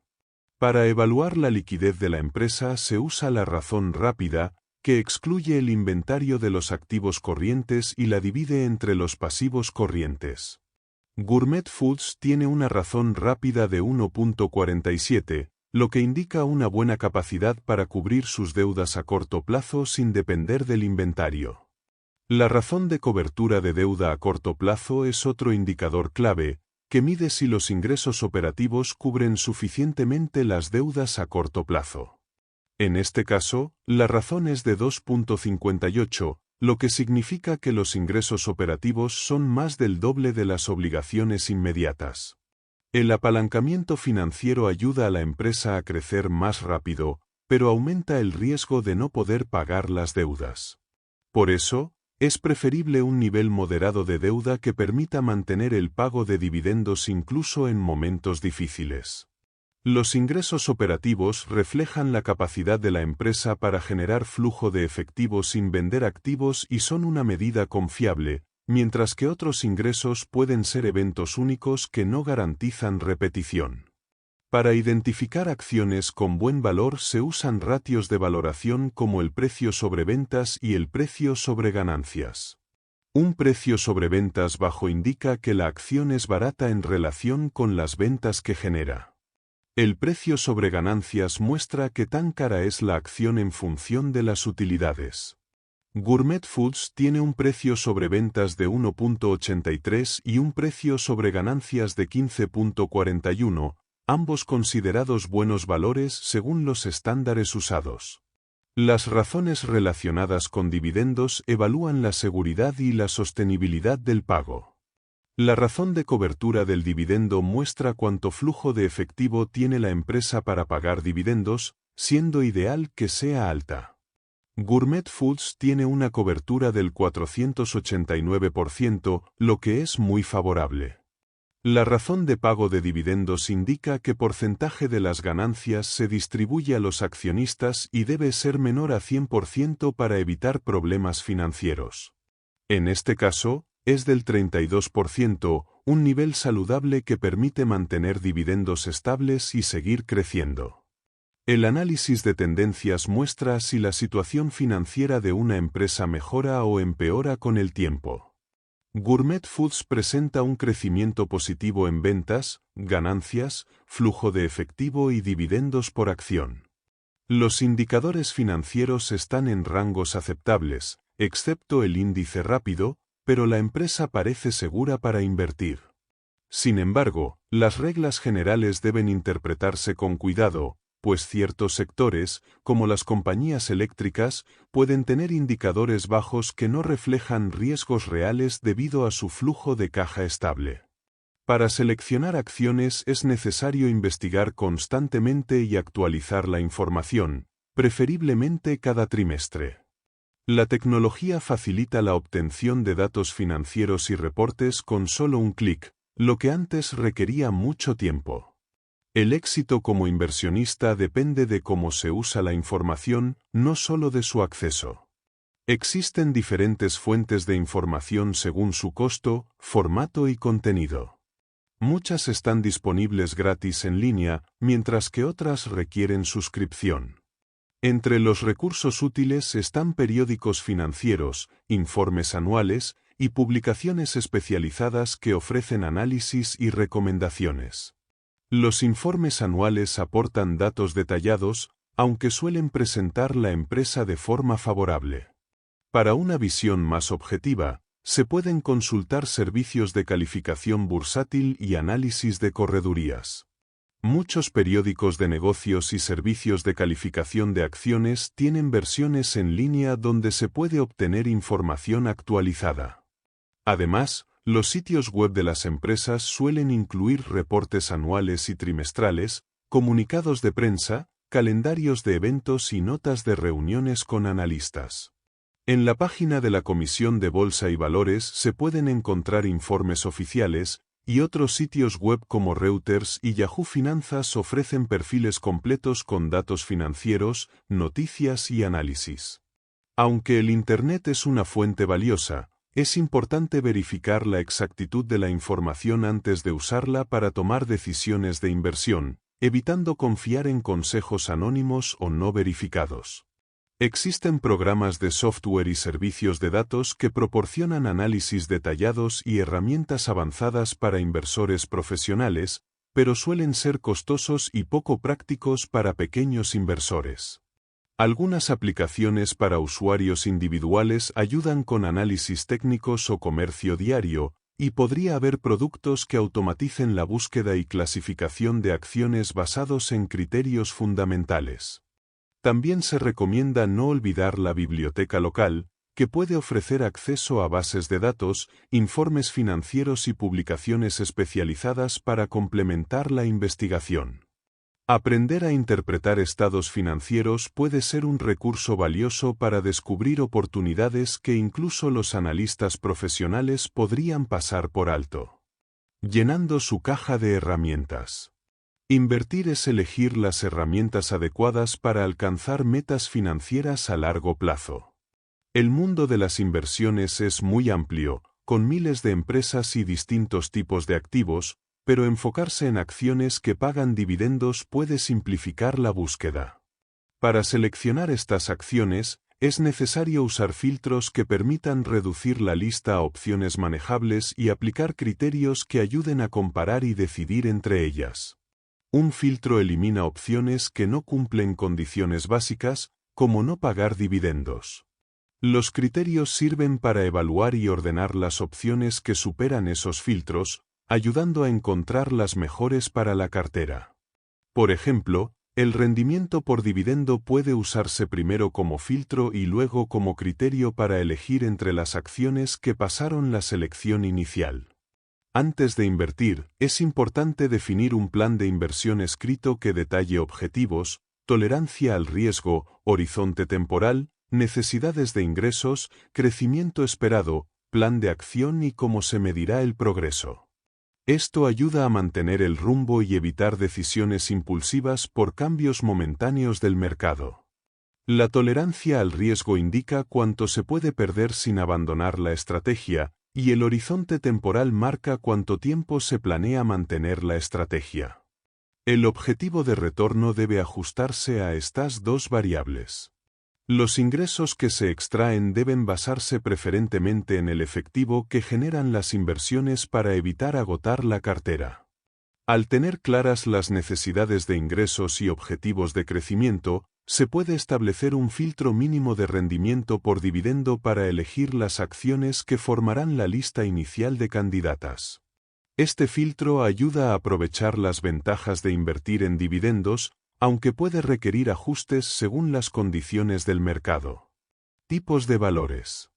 Para evaluar la liquidez de la empresa se usa la razón rápida, que excluye el inventario de los activos corrientes y la divide entre los pasivos corrientes. Gourmet Foods tiene una razón rápida de 1.47, lo que indica una buena capacidad para cubrir sus deudas a corto plazo sin depender del inventario. La razón de cobertura de deuda a corto plazo es otro indicador clave, que mide si los ingresos operativos cubren suficientemente las deudas a corto plazo. En este caso, la razón es de 2.58, lo que significa que los ingresos operativos son más del doble de las obligaciones inmediatas. El apalancamiento financiero ayuda a la empresa a crecer más rápido, pero aumenta el riesgo de no poder pagar las deudas. Por eso, es preferible un nivel moderado de deuda que permita mantener el pago de dividendos incluso en momentos difíciles. Los ingresos operativos reflejan la capacidad de la empresa para generar flujo de efectivo sin vender activos y son una medida confiable, mientras que otros ingresos pueden ser eventos únicos que no garantizan repetición. Para identificar acciones con buen valor se usan ratios de valoración como el precio sobre ventas y el precio sobre ganancias. Un precio sobre ventas bajo indica que la acción es barata en relación con las ventas que genera. El precio sobre ganancias muestra qué tan cara es la acción en función de las utilidades. Gourmet Foods tiene un precio sobre ventas de 1.83 y un precio sobre ganancias de 15.41, ambos considerados buenos valores según los estándares usados. Las razones relacionadas con dividendos evalúan la seguridad y la sostenibilidad del pago. La razón de cobertura del dividendo muestra cuánto flujo de efectivo tiene la empresa para pagar dividendos, siendo ideal que sea alta. Gourmet Foods tiene una cobertura del 489%, lo que es muy favorable. La razón de pago de dividendos indica qué porcentaje de las ganancias se distribuye a los accionistas y debe ser menor a 100% para evitar problemas financieros. En este caso, es del 32%, un nivel saludable que permite mantener dividendos estables y seguir creciendo. El análisis de tendencias muestra si la situación financiera de una empresa mejora o empeora con el tiempo. Gourmet Foods presenta un crecimiento positivo en ventas, ganancias, flujo de efectivo y dividendos por acción. Los indicadores financieros están en rangos aceptables, excepto el índice rápido, pero la empresa parece segura para invertir. Sin embargo, las reglas generales deben interpretarse con cuidado, pues ciertos sectores, como las compañías eléctricas, pueden tener indicadores bajos que no reflejan riesgos reales debido a su flujo de caja estable. Para seleccionar acciones es necesario investigar constantemente y actualizar la información, preferiblemente cada trimestre. La tecnología facilita la obtención de datos financieros y reportes con solo un clic, lo que antes requería mucho tiempo. El éxito como inversionista depende de cómo se usa la información, no solo de su acceso. Existen diferentes fuentes de información según su costo, formato y contenido. Muchas están disponibles gratis en línea, mientras que otras requieren suscripción. Entre los recursos útiles están periódicos financieros, informes anuales y publicaciones especializadas que ofrecen análisis y recomendaciones. Los informes anuales aportan datos detallados, aunque suelen presentar la empresa de forma favorable. Para una visión más objetiva, se pueden consultar servicios de calificación bursátil y análisis de corredurías. Muchos periódicos de negocios y servicios de calificación de acciones tienen versiones en línea donde se puede obtener información actualizada. Además, los sitios web de las empresas suelen incluir reportes anuales y trimestrales, comunicados de prensa, calendarios de eventos y notas de reuniones con analistas. En la página de la Comisión de Bolsa y Valores se pueden encontrar informes oficiales, y otros sitios web como Reuters y Yahoo Finanzas ofrecen perfiles completos con datos financieros, noticias y análisis. Aunque el Internet es una fuente valiosa, es importante verificar la exactitud de la información antes de usarla para tomar decisiones de inversión, evitando confiar en consejos anónimos o no verificados. Existen programas de software y servicios de datos que proporcionan análisis detallados y herramientas avanzadas para inversores profesionales, pero suelen ser costosos y poco prácticos para pequeños inversores. Algunas aplicaciones para usuarios individuales ayudan con análisis técnicos o comercio diario, y podría haber productos que automaticen la búsqueda y clasificación de acciones basados en criterios fundamentales. También se recomienda no olvidar la biblioteca local, que puede ofrecer acceso a bases de datos, informes financieros y publicaciones especializadas para complementar la investigación. Aprender a interpretar estados financieros puede ser un recurso valioso para descubrir oportunidades que incluso los analistas profesionales podrían pasar por alto. Llenando su caja de herramientas. Invertir es elegir las herramientas adecuadas para alcanzar metas financieras a largo plazo. El mundo de las inversiones es muy amplio, con miles de empresas y distintos tipos de activos, pero enfocarse en acciones que pagan dividendos puede simplificar la búsqueda. Para seleccionar estas acciones, es necesario usar filtros que permitan reducir la lista a opciones manejables y aplicar criterios que ayuden a comparar y decidir entre ellas. Un filtro elimina opciones que no cumplen condiciones básicas, como no pagar dividendos. Los criterios sirven para evaluar y ordenar las opciones que superan esos filtros, ayudando a encontrar las mejores para la cartera. Por ejemplo, el rendimiento por dividendo puede usarse primero como filtro y luego como criterio para elegir entre las acciones que pasaron la selección inicial. Antes de invertir, es importante definir un plan de inversión escrito que detalle objetivos, tolerancia al riesgo, horizonte temporal, necesidades de ingresos, crecimiento esperado, plan de acción y cómo se medirá el progreso. Esto ayuda a mantener el rumbo y evitar decisiones impulsivas por cambios momentáneos del mercado. La tolerancia al riesgo indica cuánto se puede perder sin abandonar la estrategia, y el horizonte temporal marca cuánto tiempo se planea mantener la estrategia. El objetivo de retorno debe ajustarse a estas dos variables. Los ingresos que se extraen deben basarse preferentemente en el efectivo que generan las inversiones para evitar agotar la cartera. Al tener claras las necesidades de ingresos y objetivos de crecimiento, se puede establecer un filtro mínimo de rendimiento por dividendo para elegir las acciones que formarán la lista inicial de candidatas. Este filtro ayuda a aprovechar las ventajas de invertir en dividendos, aunque puede requerir ajustes según las condiciones del mercado. Tipos de valores.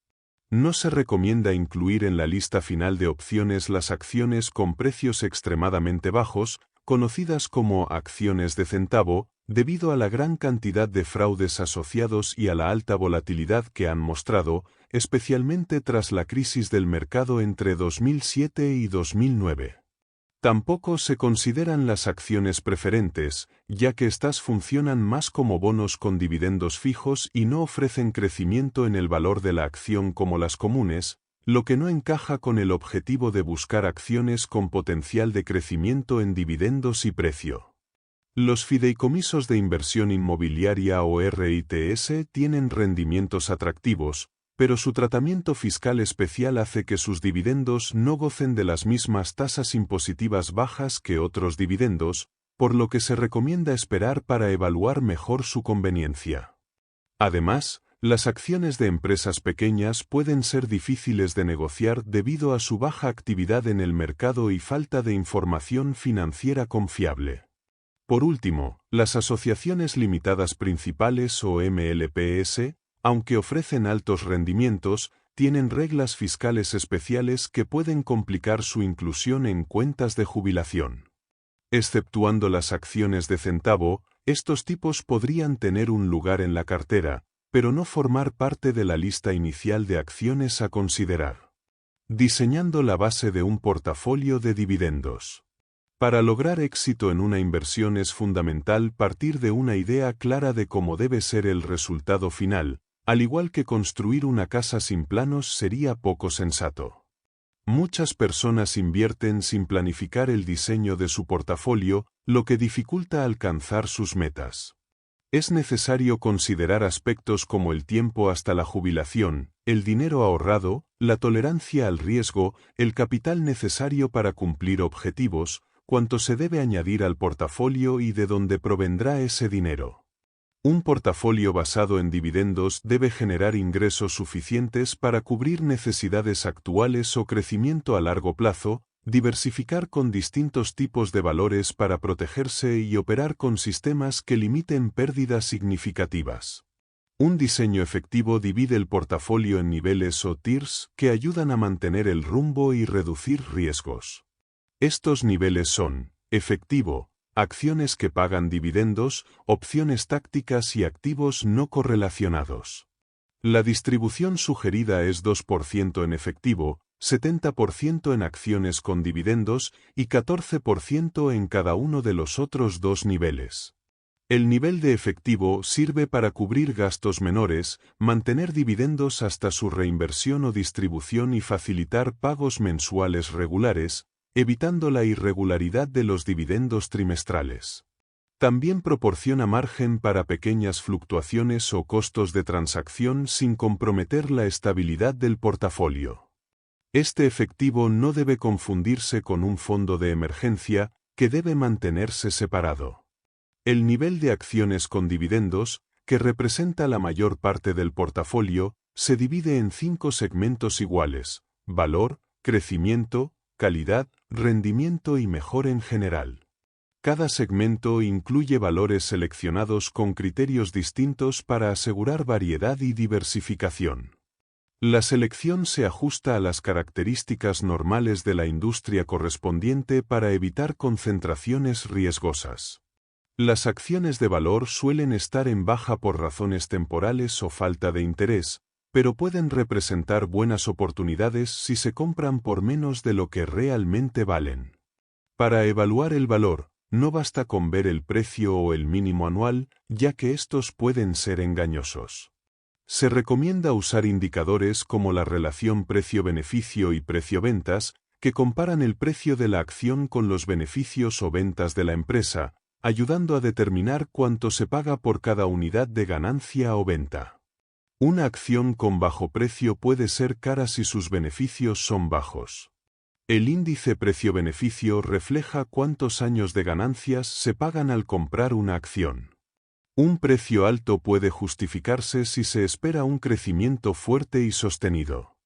No se recomienda incluir en la lista final de opciones las acciones con precios extremadamente bajos, conocidas como acciones de centavo, debido a la gran cantidad de fraudes asociados y a la alta volatilidad que han mostrado, especialmente tras la crisis del mercado entre 2007 y 2009. Tampoco se consideran las acciones preferentes, ya que estas funcionan más como bonos con dividendos fijos y no ofrecen crecimiento en el valor de la acción como las comunes, lo que no encaja con el objetivo de buscar acciones con potencial de crecimiento en dividendos y precio. Los fideicomisos de inversión inmobiliaria o RITS tienen rendimientos atractivos, pero su tratamiento fiscal especial hace que sus dividendos no gocen de las mismas tasas impositivas bajas que otros dividendos, por lo que se recomienda esperar para evaluar mejor su conveniencia. Además, las acciones de empresas pequeñas pueden ser difíciles de negociar debido a su baja actividad en el mercado y falta de información financiera confiable. Por último, las asociaciones limitadas principales o MLPS, aunque ofrecen altos rendimientos, tienen reglas fiscales especiales que pueden complicar su inclusión en cuentas de jubilación. Exceptuando las acciones de centavo, estos tipos podrían tener un lugar en la cartera, pero no formar parte de la lista inicial de acciones a considerar. Diseñando la base de un portafolio de dividendos. Para lograr éxito en una inversión es fundamental partir de una idea clara de cómo debe ser el resultado final, al igual que construir una casa sin planos sería poco sensato. Muchas personas invierten sin planificar el diseño de su portafolio, lo que dificulta alcanzar sus metas. Es necesario considerar aspectos como el tiempo hasta la jubilación, el dinero ahorrado, la tolerancia al riesgo, el capital necesario para cumplir objetivos, cuánto se debe añadir al portafolio y de dónde provendrá ese dinero. Un portafolio basado en dividendos debe generar ingresos suficientes para cubrir necesidades actuales o crecimiento a largo plazo, diversificar con distintos tipos de valores para protegerse y operar con sistemas que limiten pérdidas significativas. Un diseño efectivo divide el portafolio en niveles o tiers que ayudan a mantener el rumbo y reducir riesgos. Estos niveles son: efectivo, acciones que pagan dividendos, opciones tácticas y activos no correlacionados. La distribución sugerida es 2% en efectivo, 70% en acciones con dividendos y 14% en cada uno de los otros dos niveles. El nivel de efectivo sirve para cubrir gastos menores, mantener dividendos hasta su reinversión o distribución y facilitar pagos mensuales regulares, evitando la irregularidad de los dividendos trimestrales. También proporciona margen para pequeñas fluctuaciones o costos de transacción sin comprometer la estabilidad del portafolio. Este efectivo no debe confundirse con un fondo de emergencia, que debe mantenerse separado. El nivel de acciones con dividendos, que representa la mayor parte del portafolio, se divide en 5 segmentos iguales: valor, crecimiento, calidad, rendimiento y mejor en general. Cada segmento incluye valores seleccionados con criterios distintos para asegurar variedad y diversificación. La selección se ajusta a las características normales de la industria correspondiente para evitar concentraciones riesgosas. Las acciones de valor suelen estar en baja por razones temporales o falta de interés, pero pueden representar buenas oportunidades si se compran por menos de lo que realmente valen. Para evaluar el valor, no basta con ver el precio o el mínimo anual, ya que estos pueden ser engañosos. Se recomienda usar indicadores como la relación precio-beneficio y precio-ventas, que comparan el precio de la acción con los beneficios o ventas de la empresa, ayudando a determinar cuánto se paga por cada unidad de ganancia o venta. Una acción con bajo precio puede ser cara si sus beneficios son bajos. El índice precio-beneficio refleja cuántos años de ganancias se pagan al comprar una acción. Un precio alto puede justificarse si se espera un crecimiento fuerte y sostenido.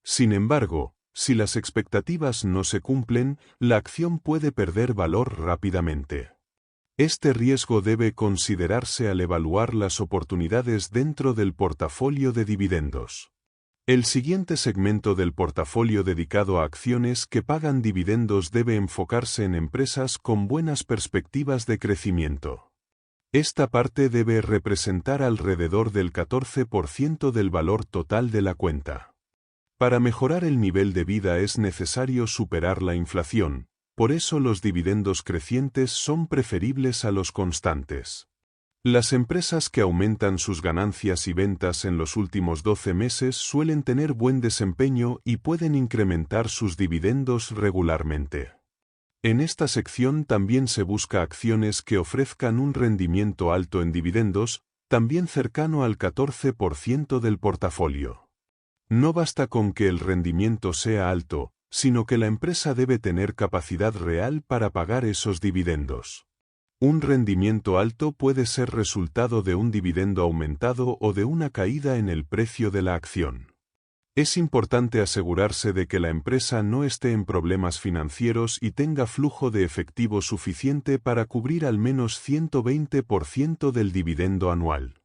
Sin embargo, si las expectativas no se cumplen, la acción puede perder valor rápidamente. Este riesgo debe considerarse al evaluar las oportunidades dentro del portafolio de dividendos. El siguiente segmento del portafolio dedicado a acciones que pagan dividendos debe enfocarse en empresas con buenas perspectivas de crecimiento. Esta parte debe representar alrededor del 14% del valor total de la cuenta. Para mejorar el nivel de vida es necesario superar la inflación, por eso los dividendos crecientes son preferibles a los constantes. Las empresas que aumentan sus ganancias y ventas en los últimos 12 meses suelen tener buen desempeño y pueden incrementar sus dividendos regularmente. En esta sección también se busca acciones que ofrezcan un rendimiento alto en dividendos, también cercano al 14% del portafolio. No basta con que el rendimiento sea alto, sino que la empresa debe tener capacidad real para pagar esos dividendos. Un rendimiento alto puede ser resultado de un dividendo aumentado o de una caída en el precio de la acción. Es importante asegurarse de que la empresa no esté en problemas financieros y tenga flujo de efectivo suficiente para cubrir al menos 120% del dividendo anual.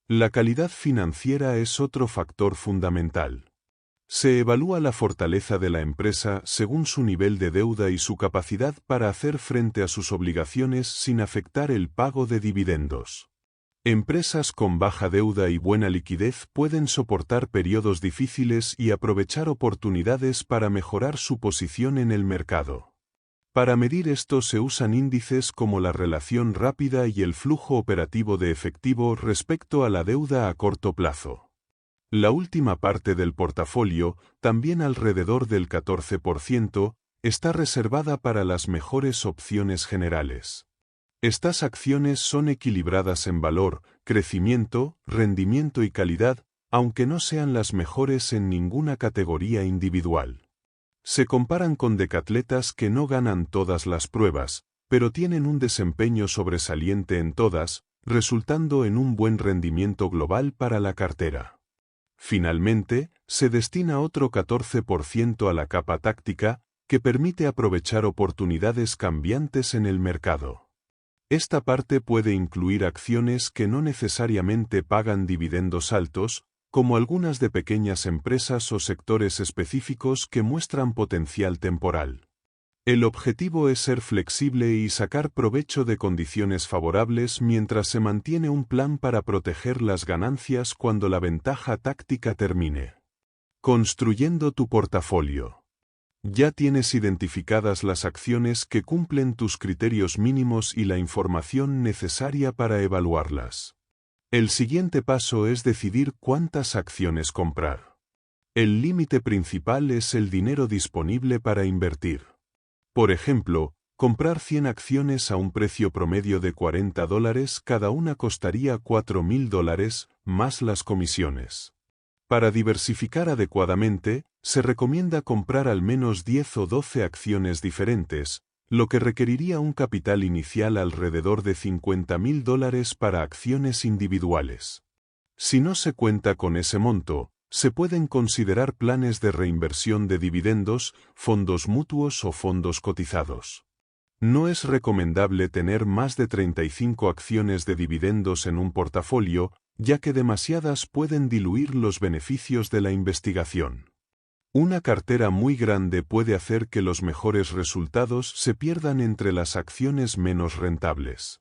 La calidad financiera es otro factor fundamental. Se evalúa la fortaleza de la empresa según su nivel de deuda y su capacidad para hacer frente a sus obligaciones sin afectar el pago de dividendos. Empresas con baja deuda y buena liquidez pueden soportar periodos difíciles y aprovechar oportunidades para mejorar su posición en el mercado. Para medir esto se usan índices como la relación rápida y el flujo operativo de efectivo respecto a la deuda a corto plazo. La última parte del portafolio, también alrededor del 14%, está reservada para las mejores opciones generales. Estas acciones son equilibradas en valor, crecimiento, rendimiento y calidad, aunque no sean las mejores en ninguna categoría individual. Se comparan con decatletas que no ganan todas las pruebas, pero tienen un desempeño sobresaliente en todas, resultando en un buen rendimiento global para la cartera. Finalmente, se destina otro 14% a la capa táctica, que permite aprovechar oportunidades cambiantes en el mercado. Esta parte puede incluir acciones que no necesariamente pagan dividendos altos, como algunas de pequeñas empresas o sectores específicos que muestran potencial temporal. El objetivo es ser flexible y sacar provecho de condiciones favorables mientras se mantiene un plan para proteger las ganancias cuando la ventaja táctica termine. Construyendo tu portafolio. Ya tienes identificadas las acciones que cumplen tus criterios mínimos y la información necesaria para evaluarlas. El siguiente paso es decidir cuántas acciones comprar. El límite principal es el dinero disponible para invertir. Por ejemplo, comprar 100 acciones a un precio promedio de $40 cada una costaría $4.000 más las comisiones. Para diversificar adecuadamente, se recomienda comprar al menos 10 o 12 acciones diferentes, lo que requeriría un capital inicial alrededor de $50.000 para acciones individuales. Si no se cuenta con ese monto, se pueden considerar planes de reinversión de dividendos, fondos mutuos o fondos cotizados. No es recomendable tener más de 35 acciones de dividendos en un portafolio, ya que demasiadas pueden diluir los beneficios de la investigación. Una cartera muy grande puede hacer que los mejores resultados se pierdan entre las acciones menos rentables.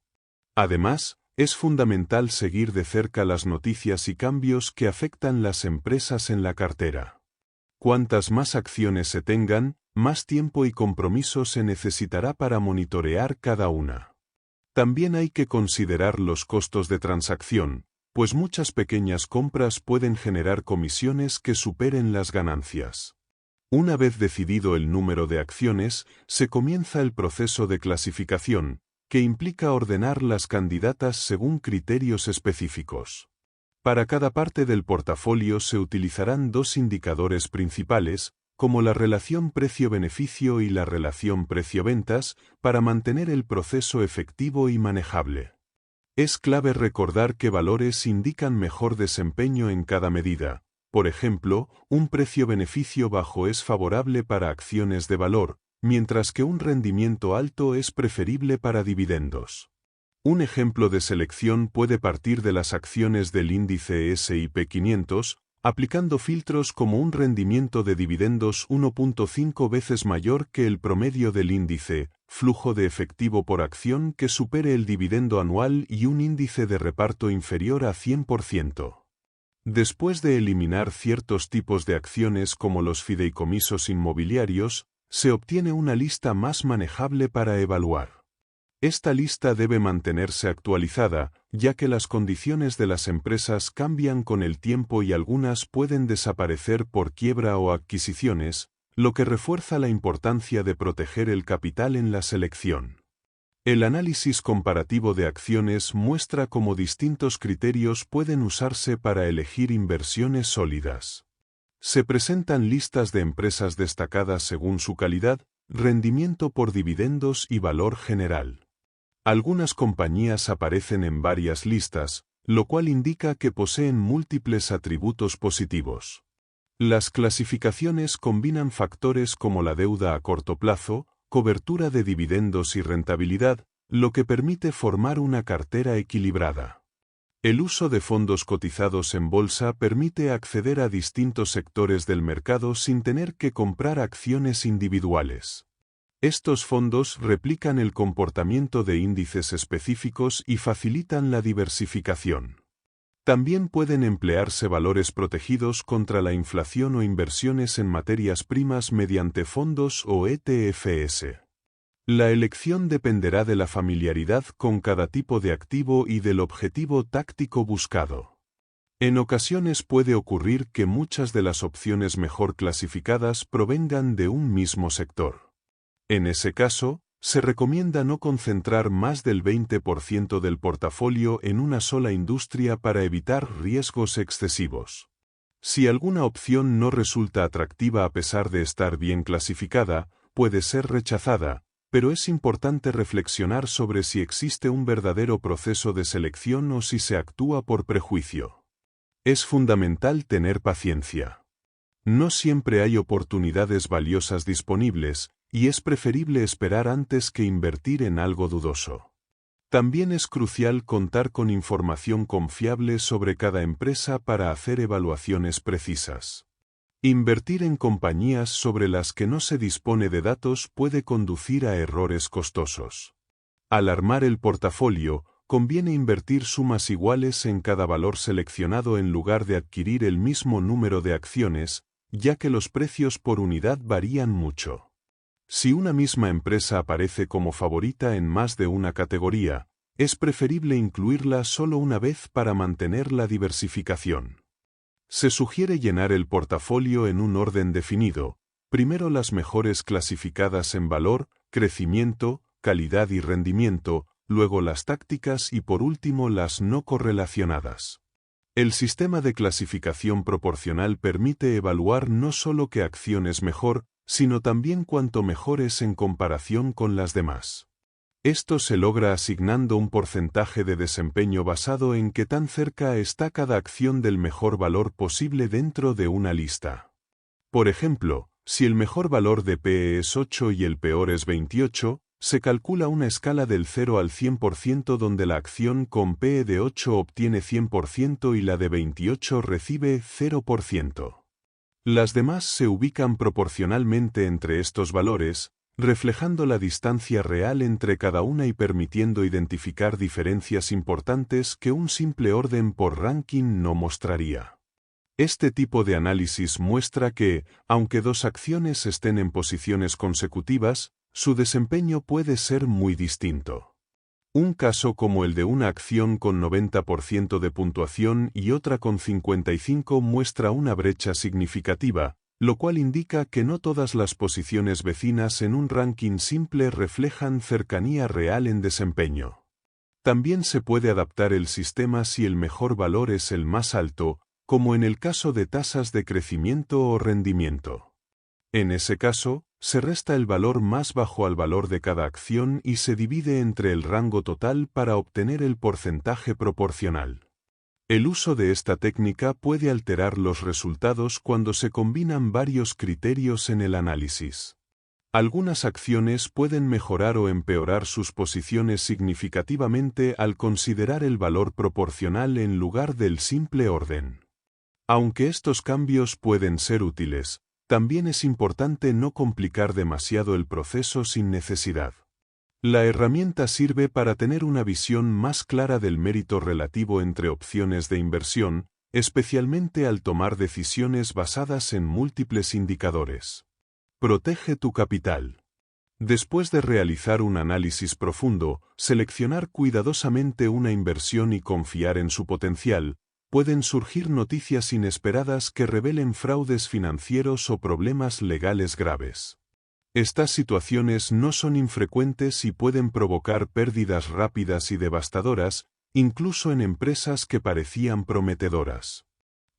Además, es fundamental seguir de cerca las noticias y cambios que afectan las empresas en la cartera. Cuantas más acciones se tengan, más tiempo y compromiso se necesitará para monitorear cada una. También hay que considerar los costos de transacción, pues muchas pequeñas compras pueden generar comisiones que superen las ganancias. Una vez decidido el número de acciones, se comienza el proceso de clasificación, que implica ordenar las candidatas según criterios específicos. Para cada parte del portafolio se utilizarán dos indicadores principales, como la relación precio-beneficio y la relación precio-ventas, para mantener el proceso efectivo y manejable. Es clave recordar qué valores indican mejor desempeño en cada medida. Por ejemplo, un precio-beneficio bajo es favorable para acciones de valor, mientras que un rendimiento alto es preferible para dividendos. Un ejemplo de selección puede partir de las acciones del índice S&P 500, aplicando filtros como un rendimiento de dividendos 1.5 veces mayor que el promedio del índice, flujo de efectivo por acción que supere el dividendo anual y un índice de reparto inferior a 100%. Después de eliminar ciertos tipos de acciones como los fideicomisos inmobiliarios, se obtiene una lista más manejable para evaluar. Esta lista debe mantenerse actualizada, ya que las condiciones de las empresas cambian con el tiempo y algunas pueden desaparecer por quiebra o adquisiciones, lo que refuerza la importancia de proteger el capital en la selección. El análisis comparativo de acciones muestra cómo distintos criterios pueden usarse para elegir inversiones sólidas. Se presentan listas de empresas destacadas según su calidad, rendimiento por dividendos y valor general. Algunas compañías aparecen en varias listas, lo cual indica que poseen múltiples atributos positivos. Las clasificaciones combinan factores como la deuda a corto plazo, cobertura de dividendos y rentabilidad, lo que permite formar una cartera equilibrada. El uso de fondos cotizados en bolsa permite acceder a distintos sectores del mercado sin tener que comprar acciones individuales. Estos fondos replican el comportamiento de índices específicos y facilitan la diversificación. También pueden emplearse valores protegidos contra la inflación o inversiones en materias primas mediante fondos o ETFs. La elección dependerá de la familiaridad con cada tipo de activo y del objetivo táctico buscado. En ocasiones puede ocurrir que muchas de las opciones mejor clasificadas provengan de un mismo sector. En ese caso, se recomienda no concentrar más del 20% del portafolio en una sola industria para evitar riesgos excesivos. Si alguna opción no resulta atractiva a pesar de estar bien clasificada, puede ser rechazada, pero es importante reflexionar sobre si existe un verdadero proceso de selección o si se actúa por prejuicio. Es fundamental tener paciencia. No siempre hay oportunidades valiosas disponibles, y es preferible esperar antes que invertir en algo dudoso. También es crucial contar con información confiable sobre cada empresa para hacer evaluaciones precisas. Invertir en compañías sobre las que no se dispone de datos puede conducir a errores costosos. Al armar el portafolio, conviene invertir sumas iguales en cada valor seleccionado en lugar de adquirir el mismo número de acciones, ya que los precios por unidad varían mucho. Si una misma empresa aparece como favorita en más de una categoría, es preferible incluirla solo una vez para mantener la diversificación. Se sugiere llenar el portafolio en un orden definido, primero las mejores clasificadas en valor, crecimiento, calidad y rendimiento, luego las tácticas y por último las no correlacionadas. El sistema de clasificación proporcional permite evaluar no solo qué acción es mejor, sino también cuánto mejor es en comparación con las demás. Esto se logra asignando un porcentaje de desempeño basado en qué tan cerca está cada acción del mejor valor posible dentro de una lista. Por ejemplo, si el mejor valor de PE es 8 y el peor es 28, se calcula una escala del 0 al 100% donde la acción con PE de 8 obtiene 100% y la de 28 recibe 0%. Las demás se ubican proporcionalmente entre estos valores, reflejando la distancia real entre cada una y permitiendo identificar diferencias importantes que un simple orden por ranking no mostraría. Este tipo de análisis muestra que, aunque dos acciones estén en posiciones consecutivas, su desempeño puede ser muy distinto. Un caso como el de una acción con 90% de puntuación y otra con 55 muestra una brecha significativa, lo cual indica que no todas las posiciones vecinas en un ranking simple reflejan cercanía real en desempeño. También se puede adaptar el sistema si el mejor valor es el más alto, como en el caso de tasas de crecimiento o rendimiento. En ese caso, se resta el valor más bajo al valor de cada acción y se divide entre el rango total para obtener el porcentaje proporcional. El uso de esta técnica puede alterar los resultados cuando se combinan varios criterios en el análisis. Algunas acciones pueden mejorar o empeorar sus posiciones significativamente al considerar el valor proporcional en lugar del simple orden. Aunque estos cambios pueden ser útiles, también es importante no complicar demasiado el proceso sin necesidad. La herramienta sirve para tener una visión más clara del mérito relativo entre opciones de inversión, especialmente al tomar decisiones basadas en múltiples indicadores. Protege tu capital. Después de realizar un análisis profundo, seleccionar cuidadosamente una inversión y confiar en su potencial, pueden surgir noticias inesperadas que revelen fraudes financieros o problemas legales graves. Estas situaciones no son infrecuentes y pueden provocar pérdidas rápidas y devastadoras, incluso en empresas que parecían prometedoras.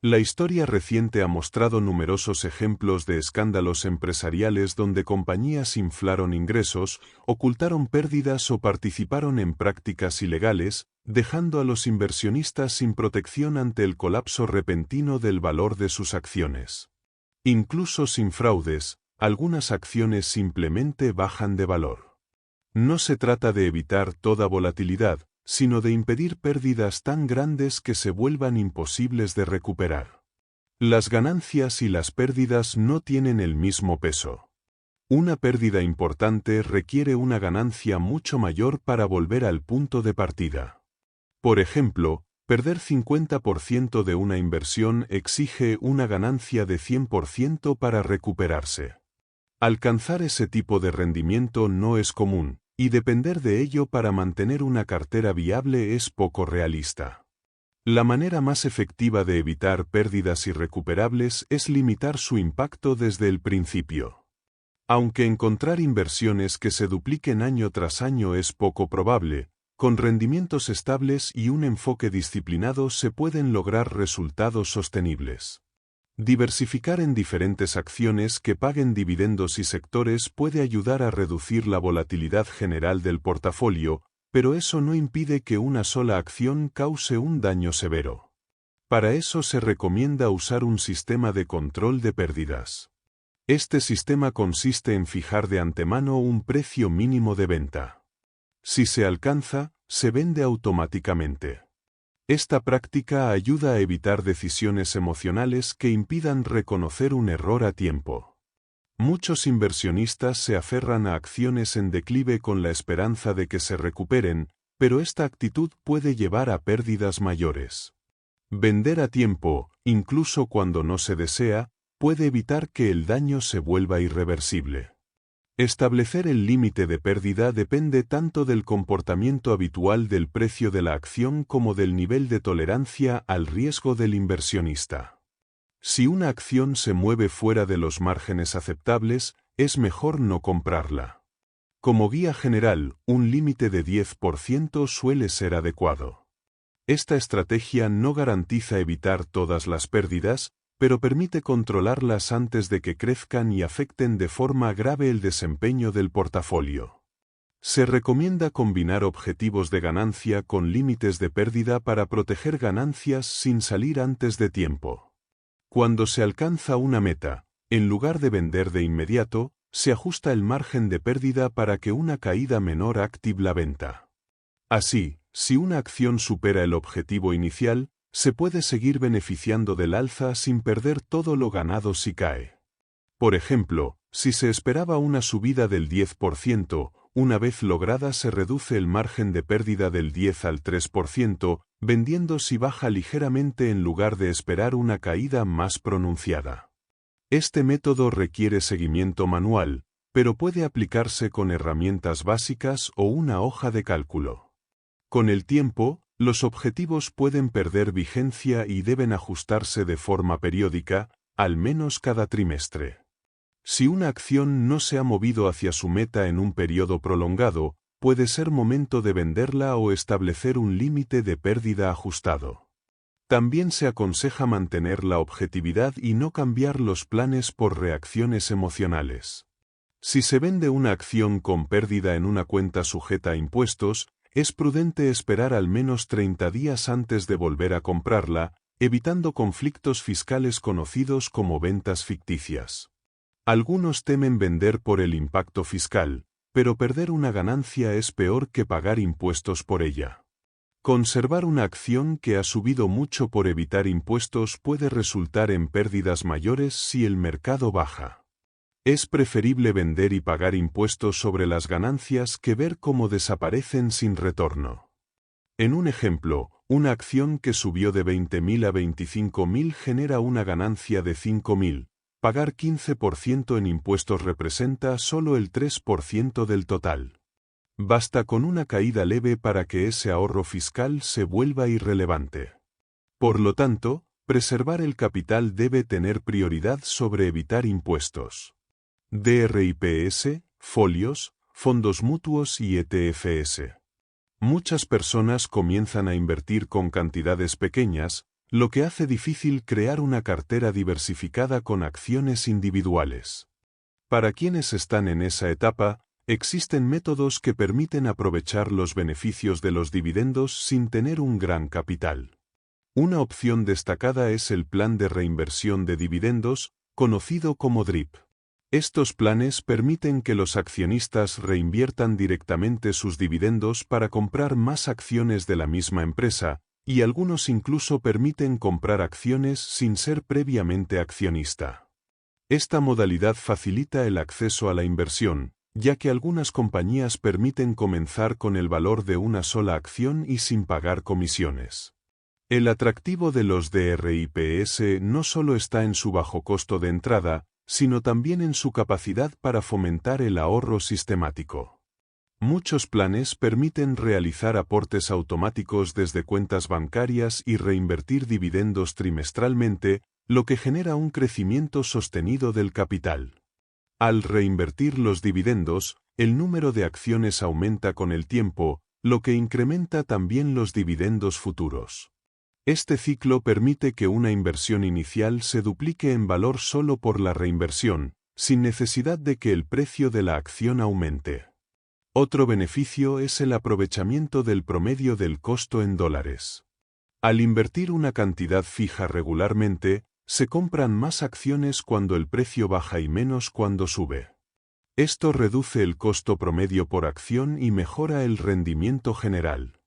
La historia reciente ha mostrado numerosos ejemplos de escándalos empresariales donde compañías inflaron ingresos, ocultaron pérdidas o participaron en prácticas ilegales, dejando a los inversionistas sin protección ante el colapso repentino del valor de sus acciones. Incluso sin fraudes, algunas acciones simplemente bajan de valor. No se trata de evitar toda volatilidad, sino de impedir pérdidas tan grandes que se vuelvan imposibles de recuperar. Las ganancias y las pérdidas no tienen el mismo peso. Una pérdida importante requiere una ganancia mucho mayor para volver al punto de partida. Por ejemplo, perder 50% de una inversión exige una ganancia de 100% para recuperarse. Alcanzar ese tipo de rendimiento no es común, y depender de ello para mantener una cartera viable es poco realista. La manera más efectiva de evitar pérdidas irrecuperables es limitar su impacto desde el principio. Aunque encontrar inversiones que se dupliquen año tras año es poco probable, con rendimientos estables y un enfoque disciplinado se pueden lograr resultados sostenibles. Diversificar en diferentes acciones que paguen dividendos y sectores puede ayudar a reducir la volatilidad general del portafolio, pero eso no impide que una sola acción cause un daño severo. Para eso se recomienda usar un sistema de control de pérdidas. Este sistema consiste en fijar de antemano un precio mínimo de venta. Si se alcanza, se vende automáticamente. Esta práctica ayuda a evitar decisiones emocionales que impidan reconocer un error a tiempo. Muchos inversionistas se aferran a acciones en declive con la esperanza de que se recuperen, pero esta actitud puede llevar a pérdidas mayores. Vender a tiempo, incluso cuando no se desea, puede evitar que el daño se vuelva irreversible. Establecer el límite de pérdida depende tanto del comportamiento habitual del precio de la acción como del nivel de tolerancia al riesgo del inversionista. Si una acción se mueve fuera de los márgenes aceptables, es mejor no comprarla. Como guía general, un límite de 10% suele ser adecuado. Esta estrategia no garantiza evitar todas las pérdidas, pero permite controlarlas antes de que crezcan y afecten de forma grave el desempeño del portafolio. Se recomienda combinar objetivos de ganancia con límites de pérdida para proteger ganancias sin salir antes de tiempo. Cuando se alcanza una meta, en lugar de vender de inmediato, se ajusta el margen de pérdida para que una caída menor active la venta. Así, si una acción supera el objetivo inicial, se puede seguir beneficiando del alza sin perder todo lo ganado si cae. Por ejemplo, si se esperaba una subida del 10%, una vez lograda se reduce el margen de pérdida del 10 al 3%, vendiendo si baja ligeramente en lugar de esperar una caída más pronunciada. Este método requiere seguimiento manual, pero puede aplicarse con herramientas básicas o una hoja de cálculo. Con el tiempo, los objetivos pueden perder vigencia y deben ajustarse de forma periódica, al menos cada trimestre. Si una acción no se ha movido hacia su meta en un periodo prolongado, puede ser momento de venderla o establecer un límite de pérdida ajustado. También se aconseja mantener la objetividad y no cambiar los planes por reacciones emocionales. Si se vende una acción con pérdida en una cuenta sujeta a impuestos, es prudente esperar al menos 30 días antes de volver a comprarla, evitando conflictos fiscales conocidos como ventas ficticias. Algunos temen vender por el impacto fiscal, pero perder una ganancia es peor que pagar impuestos por ella. Conservar una acción que ha subido mucho por evitar impuestos puede resultar en pérdidas mayores si el mercado baja. Es preferible vender y pagar impuestos sobre las ganancias que ver cómo desaparecen sin retorno. En un ejemplo, una acción que subió de 20.000 a 25.000 genera una ganancia de 5.000. Pagar 15% en impuestos representa solo el 3% del total. Basta con una caída leve para que ese ahorro fiscal se vuelva irrelevante. Por lo tanto, preservar el capital debe tener prioridad sobre evitar impuestos. DRIPS, folios, fondos mutuos y ETFs. Muchas personas comienzan a invertir con cantidades pequeñas, lo que hace difícil crear una cartera diversificada con acciones individuales. Para quienes están en esa etapa, existen métodos que permiten aprovechar los beneficios de los dividendos sin tener un gran capital. Una opción destacada es el plan de reinversión de dividendos, conocido como DRIP. Estos planes permiten que los accionistas reinviertan directamente sus dividendos para comprar más acciones de la misma empresa, y algunos incluso permiten comprar acciones sin ser previamente accionista. Esta modalidad facilita el acceso a la inversión, ya que algunas compañías permiten comenzar con el valor de una sola acción y sin pagar comisiones. El atractivo de los DRIPS no solo está en su bajo costo de entrada, sino también en su capacidad para fomentar el ahorro sistemático. Muchos planes permiten realizar aportes automáticos desde cuentas bancarias y reinvertir dividendos trimestralmente, lo que genera un crecimiento sostenido del capital. Al reinvertir los dividendos, el número de acciones aumenta con el tiempo, lo que incrementa también los dividendos futuros. Este ciclo permite que una inversión inicial se duplique en valor solo por la reinversión, sin necesidad de que el precio de la acción aumente. Otro beneficio es el aprovechamiento del promedio del costo en dólares. Al invertir una cantidad fija regularmente, se compran más acciones cuando el precio baja y menos cuando sube. Esto reduce el costo promedio por acción y mejora el rendimiento general.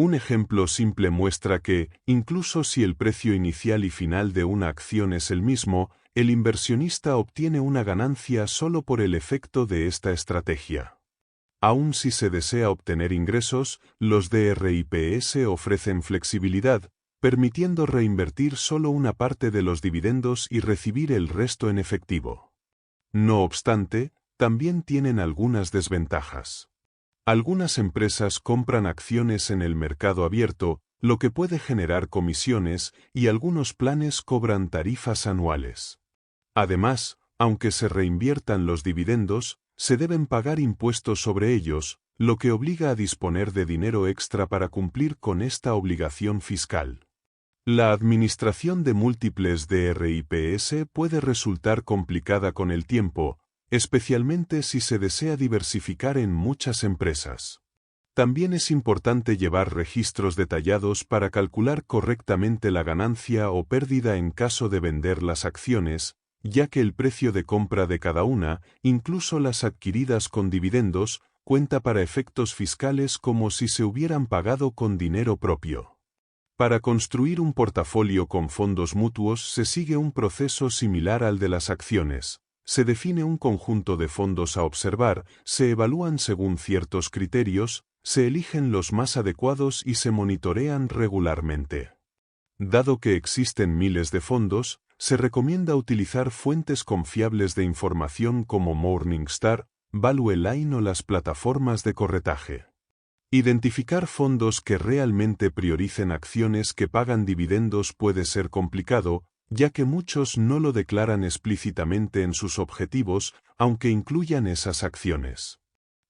Un ejemplo simple muestra que, incluso si el precio inicial y final de una acción es el mismo, el inversionista obtiene una ganancia solo por el efecto de esta estrategia. Aun si se desea obtener ingresos, los DRIPS ofrecen flexibilidad, permitiendo reinvertir solo una parte de los dividendos y recibir el resto en efectivo. No obstante, también tienen algunas desventajas. Algunas empresas compran acciones en el mercado abierto, lo que puede generar comisiones, y algunos planes cobran tarifas anuales. Además, aunque se reinviertan los dividendos, se deben pagar impuestos sobre ellos, lo que obliga a disponer de dinero extra para cumplir con esta obligación fiscal. La administración de múltiples DRIPS puede resultar complicada con el tiempo, especialmente si se desea diversificar en muchas empresas. También es importante llevar registros detallados para calcular correctamente la ganancia o pérdida en caso de vender las acciones, ya que el precio de compra de cada una, incluso las adquiridas con dividendos, cuenta para efectos fiscales como si se hubieran pagado con dinero propio. Para construir un portafolio con fondos mutuos se sigue un proceso similar al de las acciones. Se define un conjunto de fondos a observar, se evalúan según ciertos criterios, se eligen los más adecuados y se monitorean regularmente. Dado que existen miles de fondos, se recomienda utilizar fuentes confiables de información como Morningstar, Valueline o las plataformas de corretaje. Identificar fondos que realmente prioricen acciones que pagan dividendos puede ser complicado, ya que muchos no lo declaran explícitamente en sus objetivos, aunque incluyan esas acciones.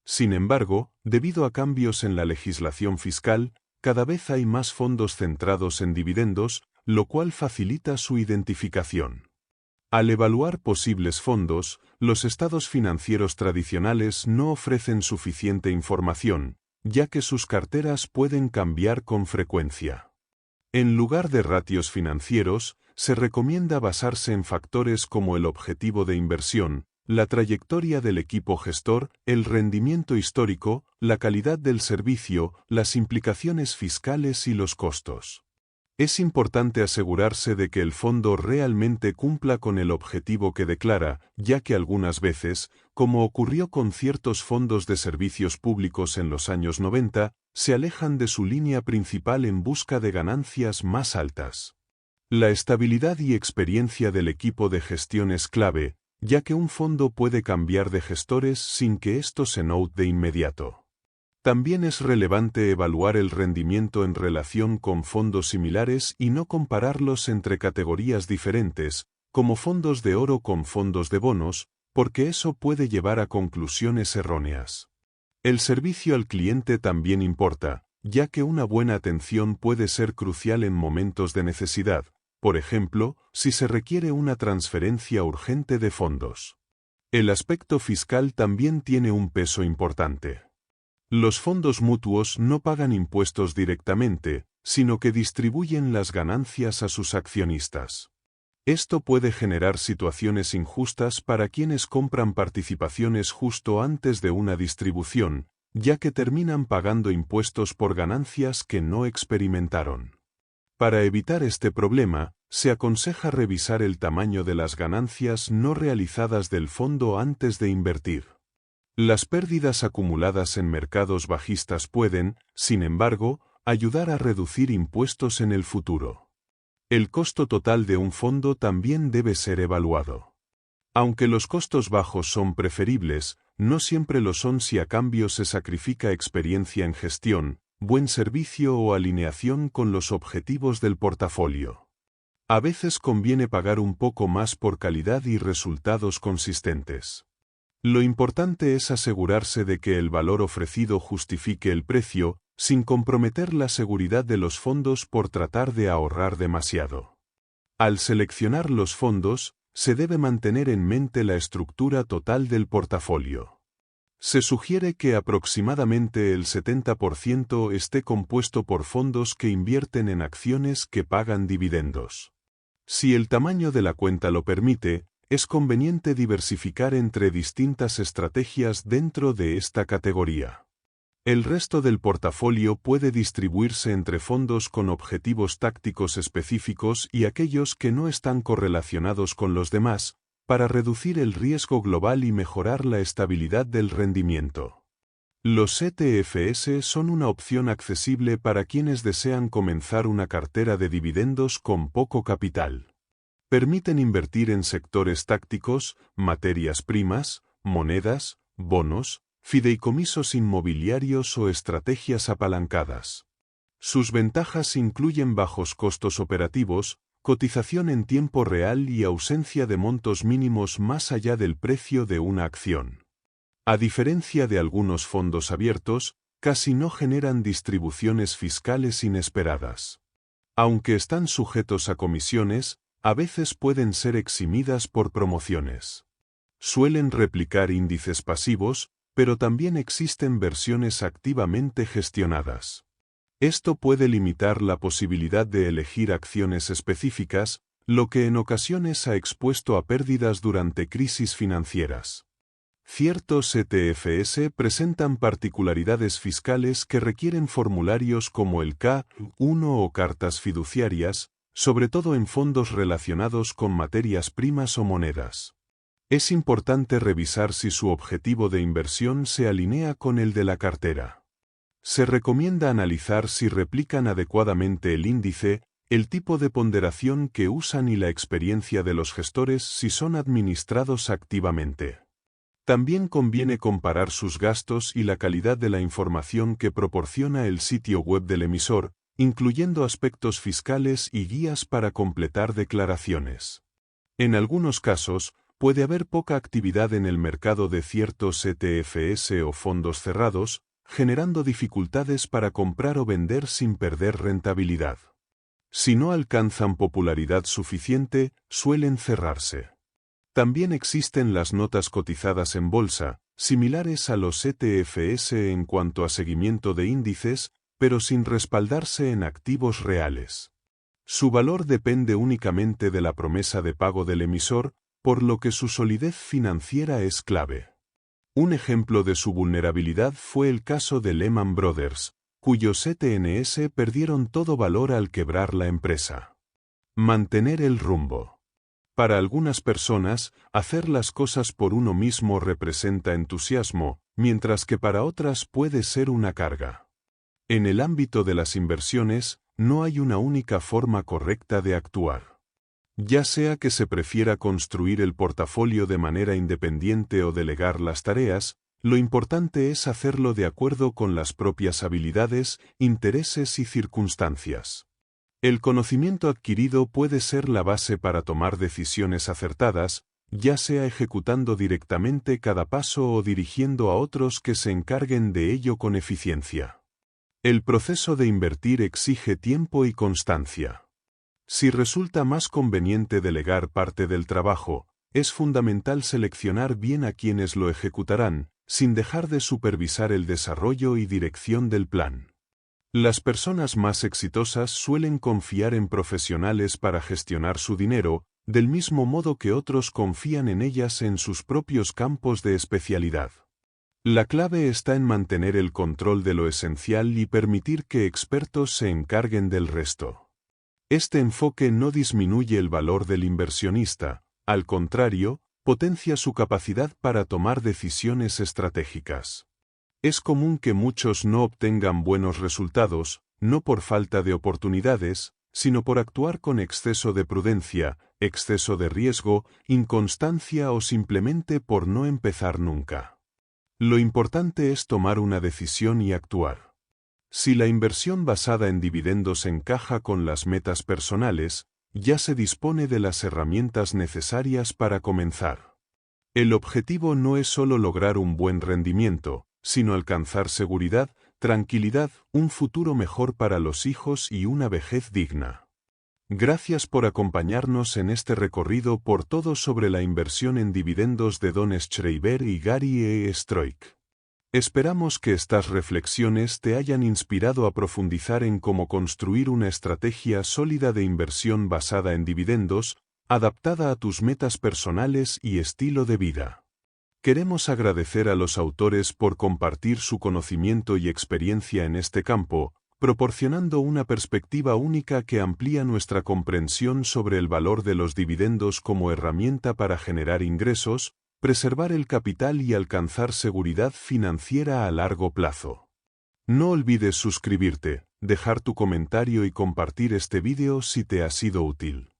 Sin embargo, debido a cambios en la legislación fiscal, cada vez hay más fondos centrados en dividendos, lo cual facilita su identificación. Al evaluar posibles fondos, los estados financieros tradicionales no ofrecen suficiente información, ya que sus carteras pueden cambiar con frecuencia. En lugar de ratios financieros, se recomienda basarse en factores como el objetivo de inversión, la trayectoria del equipo gestor, el rendimiento histórico, la calidad del servicio, las implicaciones fiscales y los costos. Es importante asegurarse de que el fondo realmente cumpla con el objetivo que declara, ya que algunas veces, como ocurrió con ciertos fondos de servicios públicos en los años 90, se alejan de su línea principal en busca de ganancias más altas. La estabilidad y experiencia del equipo de gestión es clave, ya que un fondo puede cambiar de gestores sin que esto se note de inmediato. También es relevante evaluar el rendimiento en relación con fondos similares y no compararlos entre categorías diferentes, como fondos de oro con fondos de bonos, porque eso puede llevar a conclusiones erróneas. El servicio al cliente también importa, ya que una buena atención puede ser crucial en momentos de necesidad, por ejemplo, si se requiere una transferencia urgente de fondos. El aspecto fiscal también tiene un peso importante. Los fondos mutuos no pagan impuestos directamente, sino que distribuyen las ganancias a sus accionistas. Esto puede generar situaciones injustas para quienes compran participaciones justo antes de una distribución, ya que terminan pagando impuestos por ganancias que no experimentaron. Para evitar este problema, se aconseja revisar el tamaño de las ganancias no realizadas del fondo antes de invertir. Las pérdidas acumuladas en mercados bajistas pueden, sin embargo, ayudar a reducir impuestos en el futuro. El costo total de un fondo también debe ser evaluado. Aunque los costos bajos son preferibles, no siempre lo son si a cambio se sacrifica experiencia en gestión, buen servicio o alineación con los objetivos del portafolio. A veces conviene pagar un poco más por calidad y resultados consistentes. Lo importante es asegurarse de que el valor ofrecido justifique el precio, sin comprometer la seguridad de los fondos por tratar de ahorrar demasiado. Al seleccionar los fondos, se debe mantener en mente la estructura total del portafolio. Se sugiere que aproximadamente el 70% esté compuesto por fondos que invierten en acciones que pagan dividendos. Si el tamaño de la cuenta lo permite, es conveniente diversificar entre distintas estrategias dentro de esta categoría. El resto del portafolio puede distribuirse entre fondos con objetivos tácticos específicos y aquellos que no están correlacionados con los demás, para reducir el riesgo global y mejorar la estabilidad del rendimiento. Los ETFs son una opción accesible para quienes desean comenzar una cartera de dividendos con poco capital. Permiten invertir en sectores tácticos, materias primas, monedas, bonos, fideicomisos inmobiliarios o estrategias apalancadas. Sus ventajas incluyen bajos costos operativos, cotización en tiempo real y ausencia de montos mínimos más allá del precio de una acción. A diferencia de algunos fondos abiertos, casi no generan distribuciones fiscales inesperadas. Aunque están sujetos a comisiones, a veces pueden ser eximidas por promociones. Suelen replicar índices pasivos, pero también existen versiones activamente gestionadas. Esto puede limitar la posibilidad de elegir acciones específicas, lo que en ocasiones ha expuesto a pérdidas durante crisis financieras. Ciertos ETFs presentan particularidades fiscales que requieren formularios como el K-1 o cartas fiduciarias, sobre todo en fondos relacionados con materias primas o monedas. Es importante revisar si su objetivo de inversión se alinea con el de la cartera. Se recomienda analizar si replican adecuadamente el índice, el tipo de ponderación que usan y la experiencia de los gestores si son administrados activamente. También conviene comparar sus gastos y la calidad de la información que proporciona el sitio web del emisor, incluyendo aspectos fiscales y guías para completar declaraciones. En algunos casos, puede haber poca actividad en el mercado de ciertos ETFs o fondos cerrados, generando dificultades para comprar o vender sin perder rentabilidad. Si no alcanzan popularidad suficiente, suelen cerrarse. También existen las notas cotizadas en bolsa, similares a los ETFs en cuanto a seguimiento de índices, pero sin respaldarse en activos reales. Su valor depende únicamente de la promesa de pago del emisor, por lo que su solidez financiera es clave. Un ejemplo de su vulnerabilidad fue el caso de Lehman Brothers, cuyos ETNs perdieron todo valor al quebrar la empresa. Mantener el rumbo. Para algunas personas, hacer las cosas por uno mismo representa entusiasmo, mientras que para otras puede ser una carga. En el ámbito de las inversiones, no hay una única forma correcta de actuar. Ya sea que se prefiera construir el portafolio de manera independiente o delegar las tareas, lo importante es hacerlo de acuerdo con las propias habilidades, intereses y circunstancias. El conocimiento adquirido puede ser la base para tomar decisiones acertadas, ya sea ejecutando directamente cada paso o dirigiendo a otros que se encarguen de ello con eficiencia. El proceso de invertir exige tiempo y constancia. Si resulta más conveniente delegar parte del trabajo, es fundamental seleccionar bien a quienes lo ejecutarán, sin dejar de supervisar el desarrollo y dirección del plan. Las personas más exitosas suelen confiar en profesionales para gestionar su dinero, del mismo modo que otros confían en ellas en sus propios campos de especialidad. La clave está en mantener el control de lo esencial y permitir que expertos se encarguen del resto. Este enfoque no disminuye el valor del inversionista, al contrario, potencia su capacidad para tomar decisiones estratégicas. Es común que muchos no obtengan buenos resultados, no por falta de oportunidades, sino por actuar con exceso de prudencia, exceso de riesgo, inconstancia o simplemente por no empezar nunca. Lo importante es tomar una decisión y actuar. Si la inversión basada en dividendos encaja con las metas personales, ya se dispone de las herramientas necesarias para comenzar. El objetivo no es solo lograr un buen rendimiento, sino alcanzar seguridad, tranquilidad, un futuro mejor para los hijos y una vejez digna. Gracias por acompañarnos en este recorrido por todo sobre la inversión en dividendos de Don Schreiber y Gary E. Stroik. Esperamos que estas reflexiones te hayan inspirado a profundizar en cómo construir una estrategia sólida de inversión basada en dividendos, adaptada a tus metas personales y estilo de vida. Queremos agradecer a los autores por compartir su conocimiento y experiencia en este campo, proporcionando una perspectiva única que amplía nuestra comprensión sobre el valor de los dividendos como herramienta para generar ingresos, preservar el capital y alcanzar seguridad financiera a largo plazo. No olvides suscribirte, dejar tu comentario y compartir este vídeo si te ha sido útil.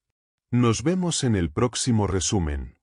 Nos vemos en el próximo resumen.